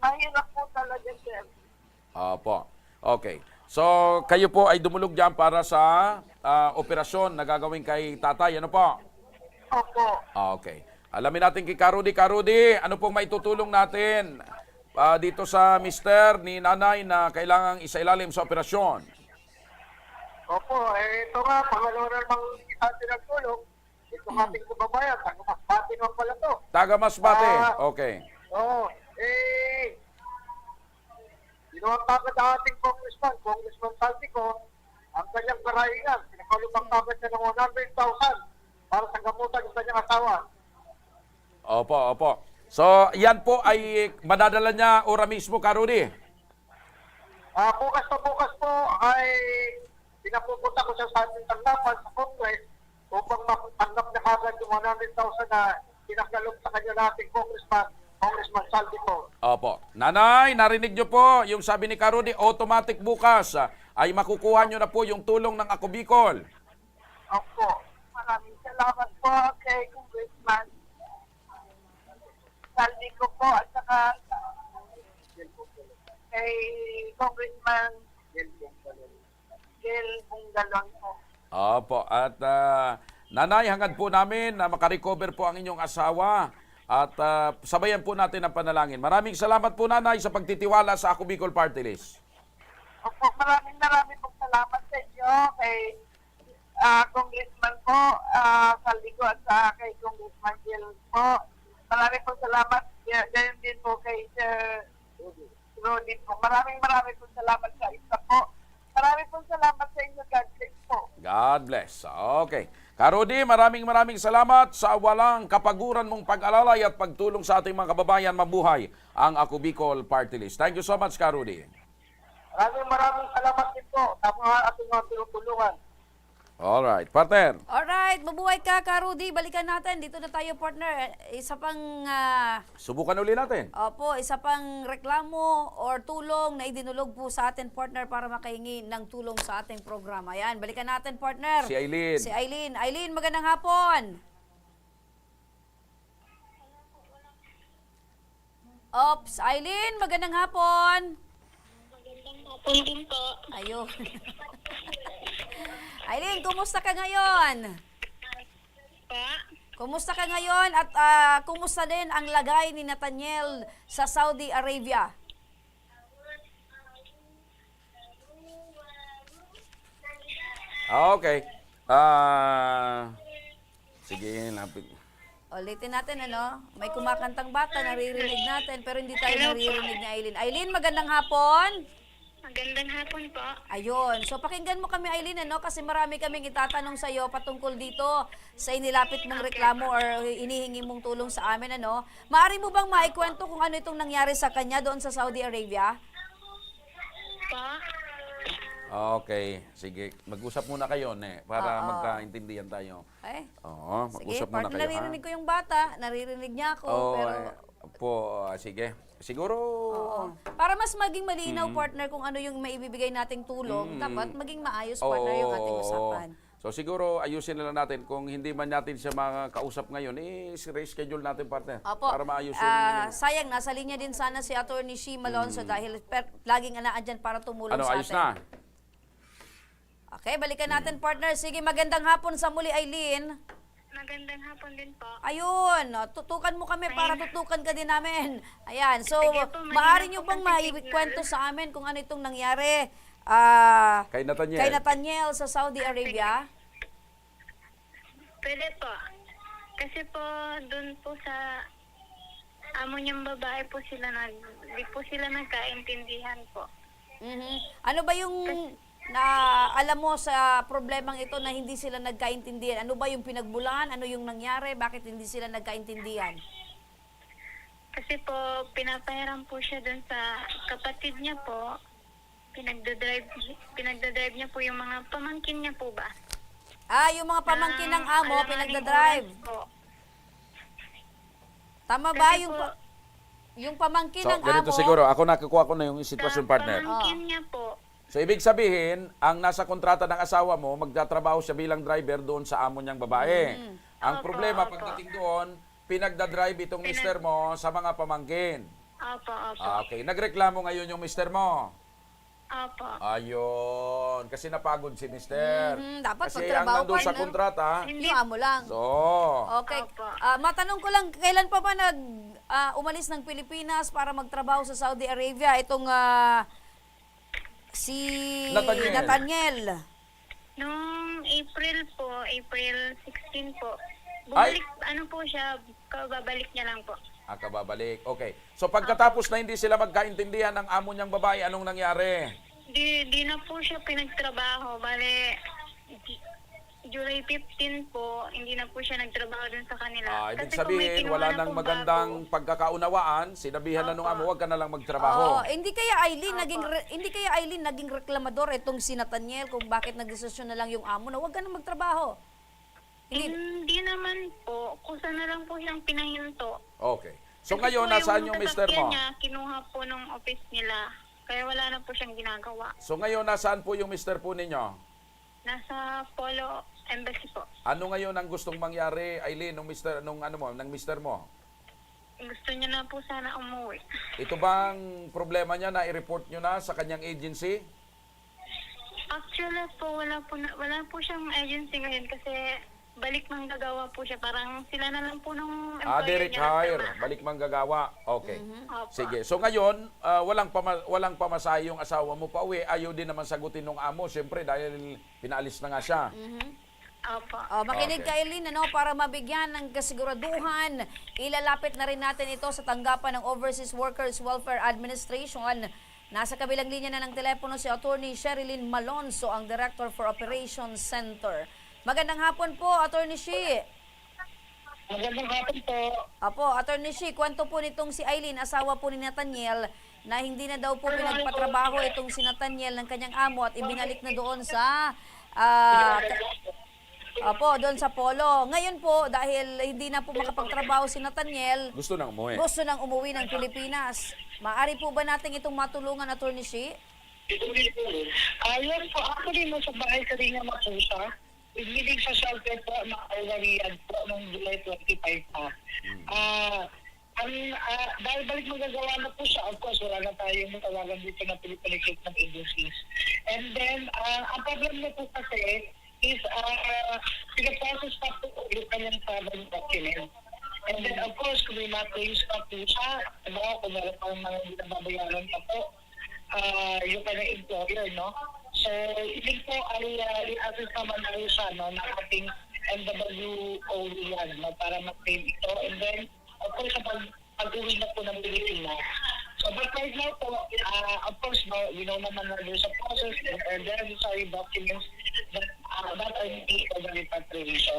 mahirap po talaga, sir. Opo. Okay. So, kayo po ay dumulog dyan para sa operasyon na gagawin kay tatay. Ano po? Opo. Okay. Alamin natin kay Karudi. Karudi, ano pong maitutulong natin dito sa mister ni nanay na kailangang isailalim sa operasyon? Opo, ito nga, pangalawa namang ating nagtulong. Ito ating kababayan, taga-Masbate naman pala to. Taga-Masbate, okay. Oo, ginawa kagad ang ating Congressman Saltico, ang kanyang karahingan. Pinakalupang kagad niya ng 100,000 para sa gamutan ng kanyang asawa. Opo. So, yan po ay madadala niya ora mismo, Karudi? Bukas po ay pinapupunta ko siya sa ating tanggapan sa Congress upang matanggap na kagad yung 100,000 na pinakalog sa kanya nating Congressman Saltico. Opo. Nanay, narinig niyo po yung sabi ni Karudi, automatic bukas ay makukuha niyo na po yung tulong ng Ako Bicol. Opo. Maraming salamat po kay Congressman Saltico po at saka kay Congressman Gel Bungalon po. Opo. At nanay, hangad po namin na makarecover po ang inyong asawa at sabayan po natin ang panalangin. Maraming salamat po, nanay, sa pagtitiwala sa Ako Bicol Party List. Opo, maraming pong salamat sa inyo kay Congressman po Saldico at kay Congressman Gil po. Maraming pong salamat. Ganyan din po kay Sir Rudy po. Maraming pong salamat sa isa po. Maraming pong salamat sa inyo. God bless po. God bless. Okay. Karudi, maraming salamat sa walang kapaguran mong pag-alalay at pagtulong sa ating mga kababayan mabuhay ang Ako Bicol Party List. Thank you so much, Karudi. Maraming salamat din po sa mga ating mga tinutulungan. Alright, partner. Alright, mabuhay ka, Karudi. Balikan natin. Dito na tayo, partner. Isa pang... Subukan uli natin. Opo, isa pang reklamo or tulong na idinulog po sa atin, partner, para makahingi ng tulong sa ating programa. Yan, balikan natin, partner. Si Aileen. Aileen, magandang hapon. Ops, Aileen, magandang hapon. Magandang hapon din po. Ayun. Aileen, kumusta ka ngayon? Kumusta ka ngayon at kumusta din ang lagay ni Nathaniel sa Saudi Arabia? Okay. Sige, lapit. Ulitin natin, may kumakantang bata, naririnig natin, pero hindi tayo naririnig ni Aileen. Aileen, magandang hapon. Magandang hapon po. Ayun. So, pakinggan mo kami, Aileen, kasi marami kaming itatanong sa iyo patungkol dito sa inilapit mong reklamo or inihingi mong tulong sa amin, Maaari mo bang maikwento kung ano itong nangyari sa kanya doon sa Saudi Arabia? Po? Okay, sige. Mag-usap muna kayo, para Oo. magkaintindihan tayo. Eh, Oo, sige, mag-usap muna partner, kayo, ha? naririnig ko yung bata, naririnig niya ako, pero... Sige. Siguro... Para mas maging malinaw, partner, kung ano yung maibibigay nating tulong, dapat maging maayos, partner, yung ating usapan. So siguro ayusin na lang natin. Kung hindi man natin siya makakausap ngayon, reschedule natin, partner. Opo. Para maayos yung... sayang, nasa linya din sana si Attorney Shi Malonzo dahil laging andyan para tumulong sa ayos atin. na? Okay, balikan natin, partner. Sige, magandang hapon sa muli, Eileen. Magandang hapon din po. Ayun, tutukan mo kami para tutukan ka din namin. Ayan, so Sige po, maaari nyo mahirap po bang kasi maikwento sa amin kung ano itong nangyari Kay Nathaniel. kay Nathaniel sa Saudi Arabia? Pwede po. Kasi po, dun po sa amo niyang babae po sila di po sila nagkaintindihan po. Ano ba yung na alam mo sa problemang ito na hindi sila nagkaintindihan? Ano ba yung pinagbulan? Ano yung nangyari? Bakit hindi sila nagkaintindihan? Kasi po, pinapahiram po siya dun sa kapatid niya po. Pinagdadrive niya po yung mga pamangkin niya po ba? Yung mga pamangkin ng amo, alanganing pinagdadrive. oras po. Tama ba Kasi yung pamangkin So, ng ganito amo? siguro. Ako nakukuha ko na yung sitwasyon, partner. Pamangkin niya po. So, ibig sabihin, ang nasa kontrata ng asawa mo, magtatrabaho siya bilang driver doon sa amo niyang babae. Ang problema, pagdating doon, pinagdadrive itong mister mo sa mga pamangkin. Opo. Okay. Nagreklamo ngayon yung mister mo. Opo. Ayun. Kasi napagod si mister. Dapat kasi ang magtrabaho, nandun sa partner. kontrata, Yung amo lang. so, Okay. Matanong ko lang, kailan pa ba umalis ng Pilipinas para magtrabaho sa Saudi Arabia itong si Nathaniel? Noong April po, April 16 po. Bumalik, po siya, babalik niya lang po. kababalik. Okay. So pagkatapos na hindi sila magkaintindihan ng amo niyang babae, anong nangyari? Di na po siya pinagtrabaho. Bale, July 15 po, hindi na po siya nagtrabaho dun sa kanila. Ibig Kasi sabihin, wala nang magandang pagkakaunawaan, sinabihan na nung amo, huwag ka na lang magtrabaho. Hindi kaya Eileen naging reklamador itong si Nathaniel kung bakit nagdesisyon na lang yung amo na huwag ka na magtrabaho. Hindi naman po. Kusa na lang po siyang pinahinto. Okay. So Kasi ngayon, po nasaan yung mister sasakyan mo? Niya, kinuha po nung office nila. Kaya wala na po siyang ginagawa. So ngayon, nasaan po yung mister po ninyo? Nasa Polo Embassy po. Ano ngayon ang gustong mangyari, Eileen, ng mister mo? Gusto niya na po sana umuwi. Ito bang problema niya na i-report nyo na sa kanyang agency? Actually po, wala po siyang agency ngayon kasi balik manggagawa po siya. Parang sila na lang po nung employer Direct niya. hire. Balik manggagawa. Okay. Opo. Sige. So ngayon, walang pamasahe yung asawa mo pa uwi. Ayaw din naman sagutin ng amo. Siyempre, dahil pinaalis na nga siya. Opo. Makinig ka, Eileen, para mabigyan ng kasiguraduhan. Ilalapit na rin natin ito sa tanggapan ng Overseas Workers Welfare Administration. Nasa kabilang linya na ng telepono si Attorney Sherilyn Malonzo, ang Director for Operations Center. Magandang hapon po, Attorney Shi. Magandang hapon po. Apo, Attorney Shi, kwento po nitong si Eileen, asawa po ni Nathaniel, na hindi na daw po pinagpatrabaho itong si Nathaniel ng kanyang amo at ibinalik na doon sa doon sa Polo. Ngayon po, dahil hindi na po makapagtrabaho si Nathaniel, Gusto nang umuwi ng Pilipinas. Maaari po ba natin itong matulungan, Attorney Shi? Ayun po, actually, nasa bahay kanina po siya. Ibigay sa shelter po na overread po noong July 25 pa. Dahil balik magagawa na po siya, of course, wala na tayong matawagan dito na Philippine Recruitment Agencies. And then, ang problem na po kasi is, pinaprocess pa po yung kanyang travel document. And then, of course, kung may ma-claims pa po siya, kung meron pa mga hindi nababayaran pa po, yung kanyang employer, no? So, ibig po ay i-assist naman na siya, no, na ating MWO1, no, para mag-claim ito. And then, of course, pag-uwi na po ng Pilipinas. So, but right now po, of course, no, we know naman na there's a process and there are necessary documents that are needed for the repatriation.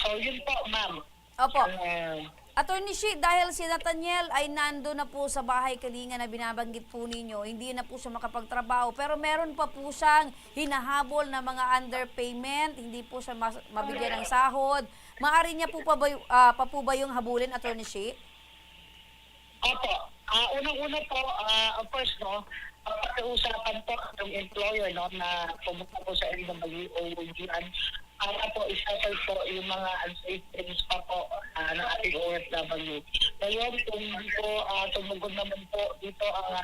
So, yun po, ma'am. Opo. Attorney Shi, dahil si Nathaniel ay nando na po sa bahay Kalinga na binabanggit po ninyo, hindi na po siya makapagtrabaho, pero meron pa po siyang hinahabol na mga underpayment, hindi po siya mabigyan ng sahod. Maaari niya po pa po ba yung habulin, Attorney Shi? Opo. Unang-una po, of course, no, pakiusapan po ng employer, no, na pumunta po sa NWO-UGAN para po isasal po yung mga unsafe things pa po ng ating OFW. Ngayon, kung hindi po tumugon naman po dito ang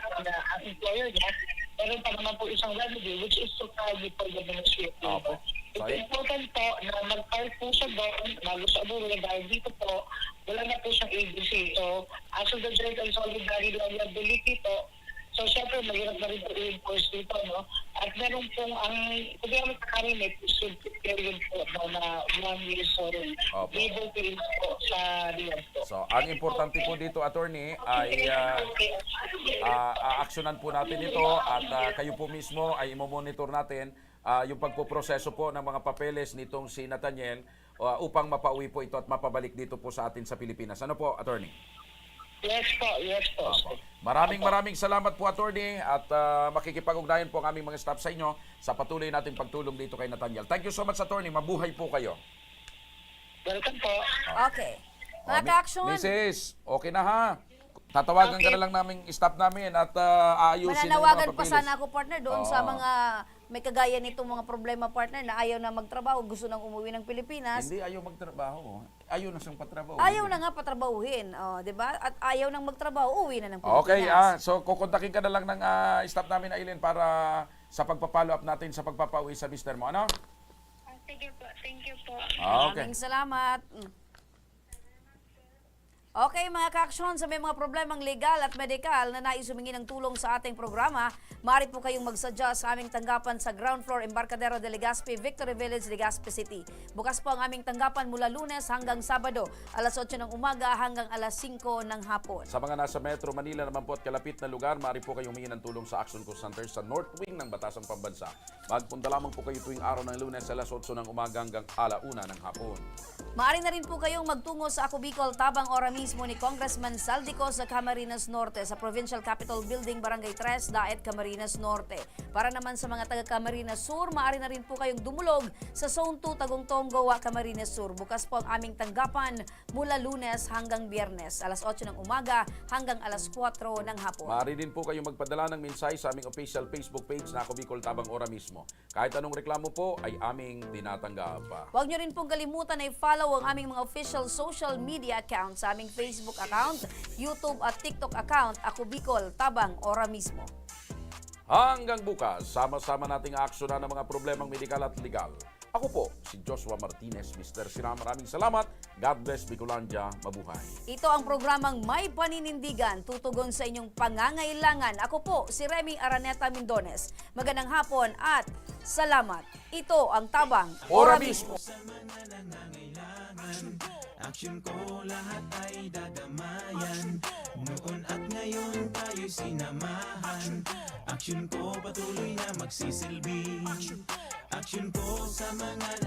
employer niya, meron pa naman po isang remedy which is to file for the administrative. It's important po na mag-file po siya doon, sa abulo, dahil dito po, wala na po siyang agency. So, as of the joint and solidary liability po, so, syempre, mahirap na rin po i-enforce dito, no? At meron pong ang problema sa cabinet is yung period po, no, na 1 year so labor period po sa riyan po. So, ang importante po dito, attorney, ay aaksyonan po natin ito at kayo po mismo ay imomonitor natin yung pagpoproseso po ng mga papeles nitong si Nathaniel upang mapauwi po ito at mapabalik dito po sa atin sa Pilipinas. Ano po, attorney? Yes po, yes po. Maraming salamat po, attorney, at makikipag-ugnayan po ang aming mga staff sa inyo sa patuloy nating pagtulong dito kay Nathaniel. Thank you so much, attorney. Mabuhay po kayo. Welcome po. Okay. Mga ka-action. Mrs., okay na ha? Tatawagan ka na lang namin staff namin at aayusin ang mga Mananawagan pa papeles. sana ako, partner, doon sa mga may kagaya nitong mga problema, partner, na ayaw na magtrabaho, gusto nang umuwi ng Pilipinas. Hindi ayaw magtrabaho. Ayaw na siyang patrabaho. Ayaw na nga patrabahuhin, di ba? At ayaw nang magtrabaho, uwi na ng Pilipinas. Okay, so kukontakin ka na lang ng staff namin, Aileen, para sa pagpa-follow up natin sa pagpapauwi sa mister mo. Ano? Sige po, thank you po. Okay. Maraming salamat. Okay, mga ka-aksyon, sa may mga problemang legal at medikal na nais humingi ng tulong sa ating programa, maaari po kayong magsadya sa aming tanggapan sa ground floor Embarcadero de Legazpi, Victory Village, Legazpi City. Bukas po ang aming tanggapan mula Lunes hanggang Sabado, alas 8 ng umaga hanggang alas 5 ng hapon. Sa mga nasa Metro Manila naman po at kalapit na lugar, maaari po kayong humingi ng tulong sa Action Call Center sa North Wing ng Batasang Pambansa. Magpunta lamang po kayo tuwing araw ng Lunes alas 8 ng umaga hanggang alauna ng hapon. Maaari na rin po kayong magtungo sa Ako Bicol, tabang ora mismo ni Congressman Saldico sa Camarines Norte, sa Provincial Capitol Building, Barangay 3, Daet, Camarines Norte. Para naman sa mga taga Camarines Sur, maaari na rin po kayong dumulog sa Zone 2, Tagungtong, Goa, Camarines Sur. Bukas po ang aming tanggapan mula Lunes hanggang Biyernes, alas 8 ng umaga hanggang alas 4 ng hapon. Maaari din po kayong magpadala ng mensahe sa aming official Facebook page na Ako Bicol, tabang ora mismo. Kahit anong reklamo po ay aming tinatanggap. Huwag nyo rin pong kalimutan na i-follow ang aming mga official social media account sa aming Facebook account, YouTube at TikTok account, Ako Bicol, tabang ora mismo. Hanggang bukas, sama-sama nating aaksyonan ng mga problemang medikal at legal. Ako po, si Joshua Martinez, Mr. Sira. Maraming salamat. God bless Bicolandia. Mabuhay. Ito ang programang May Paninindigan, tutugon sa inyong pangangailangan. Ako po, si Remy Araneta Mindones. Magandang hapon at salamat. Ito ang tabang Ora mismo. Action ko lahat ay dadamayan. Noon at ngayon tayo'y sinamahan. Action ko patuloy na magsisilbi. Action ko sa mga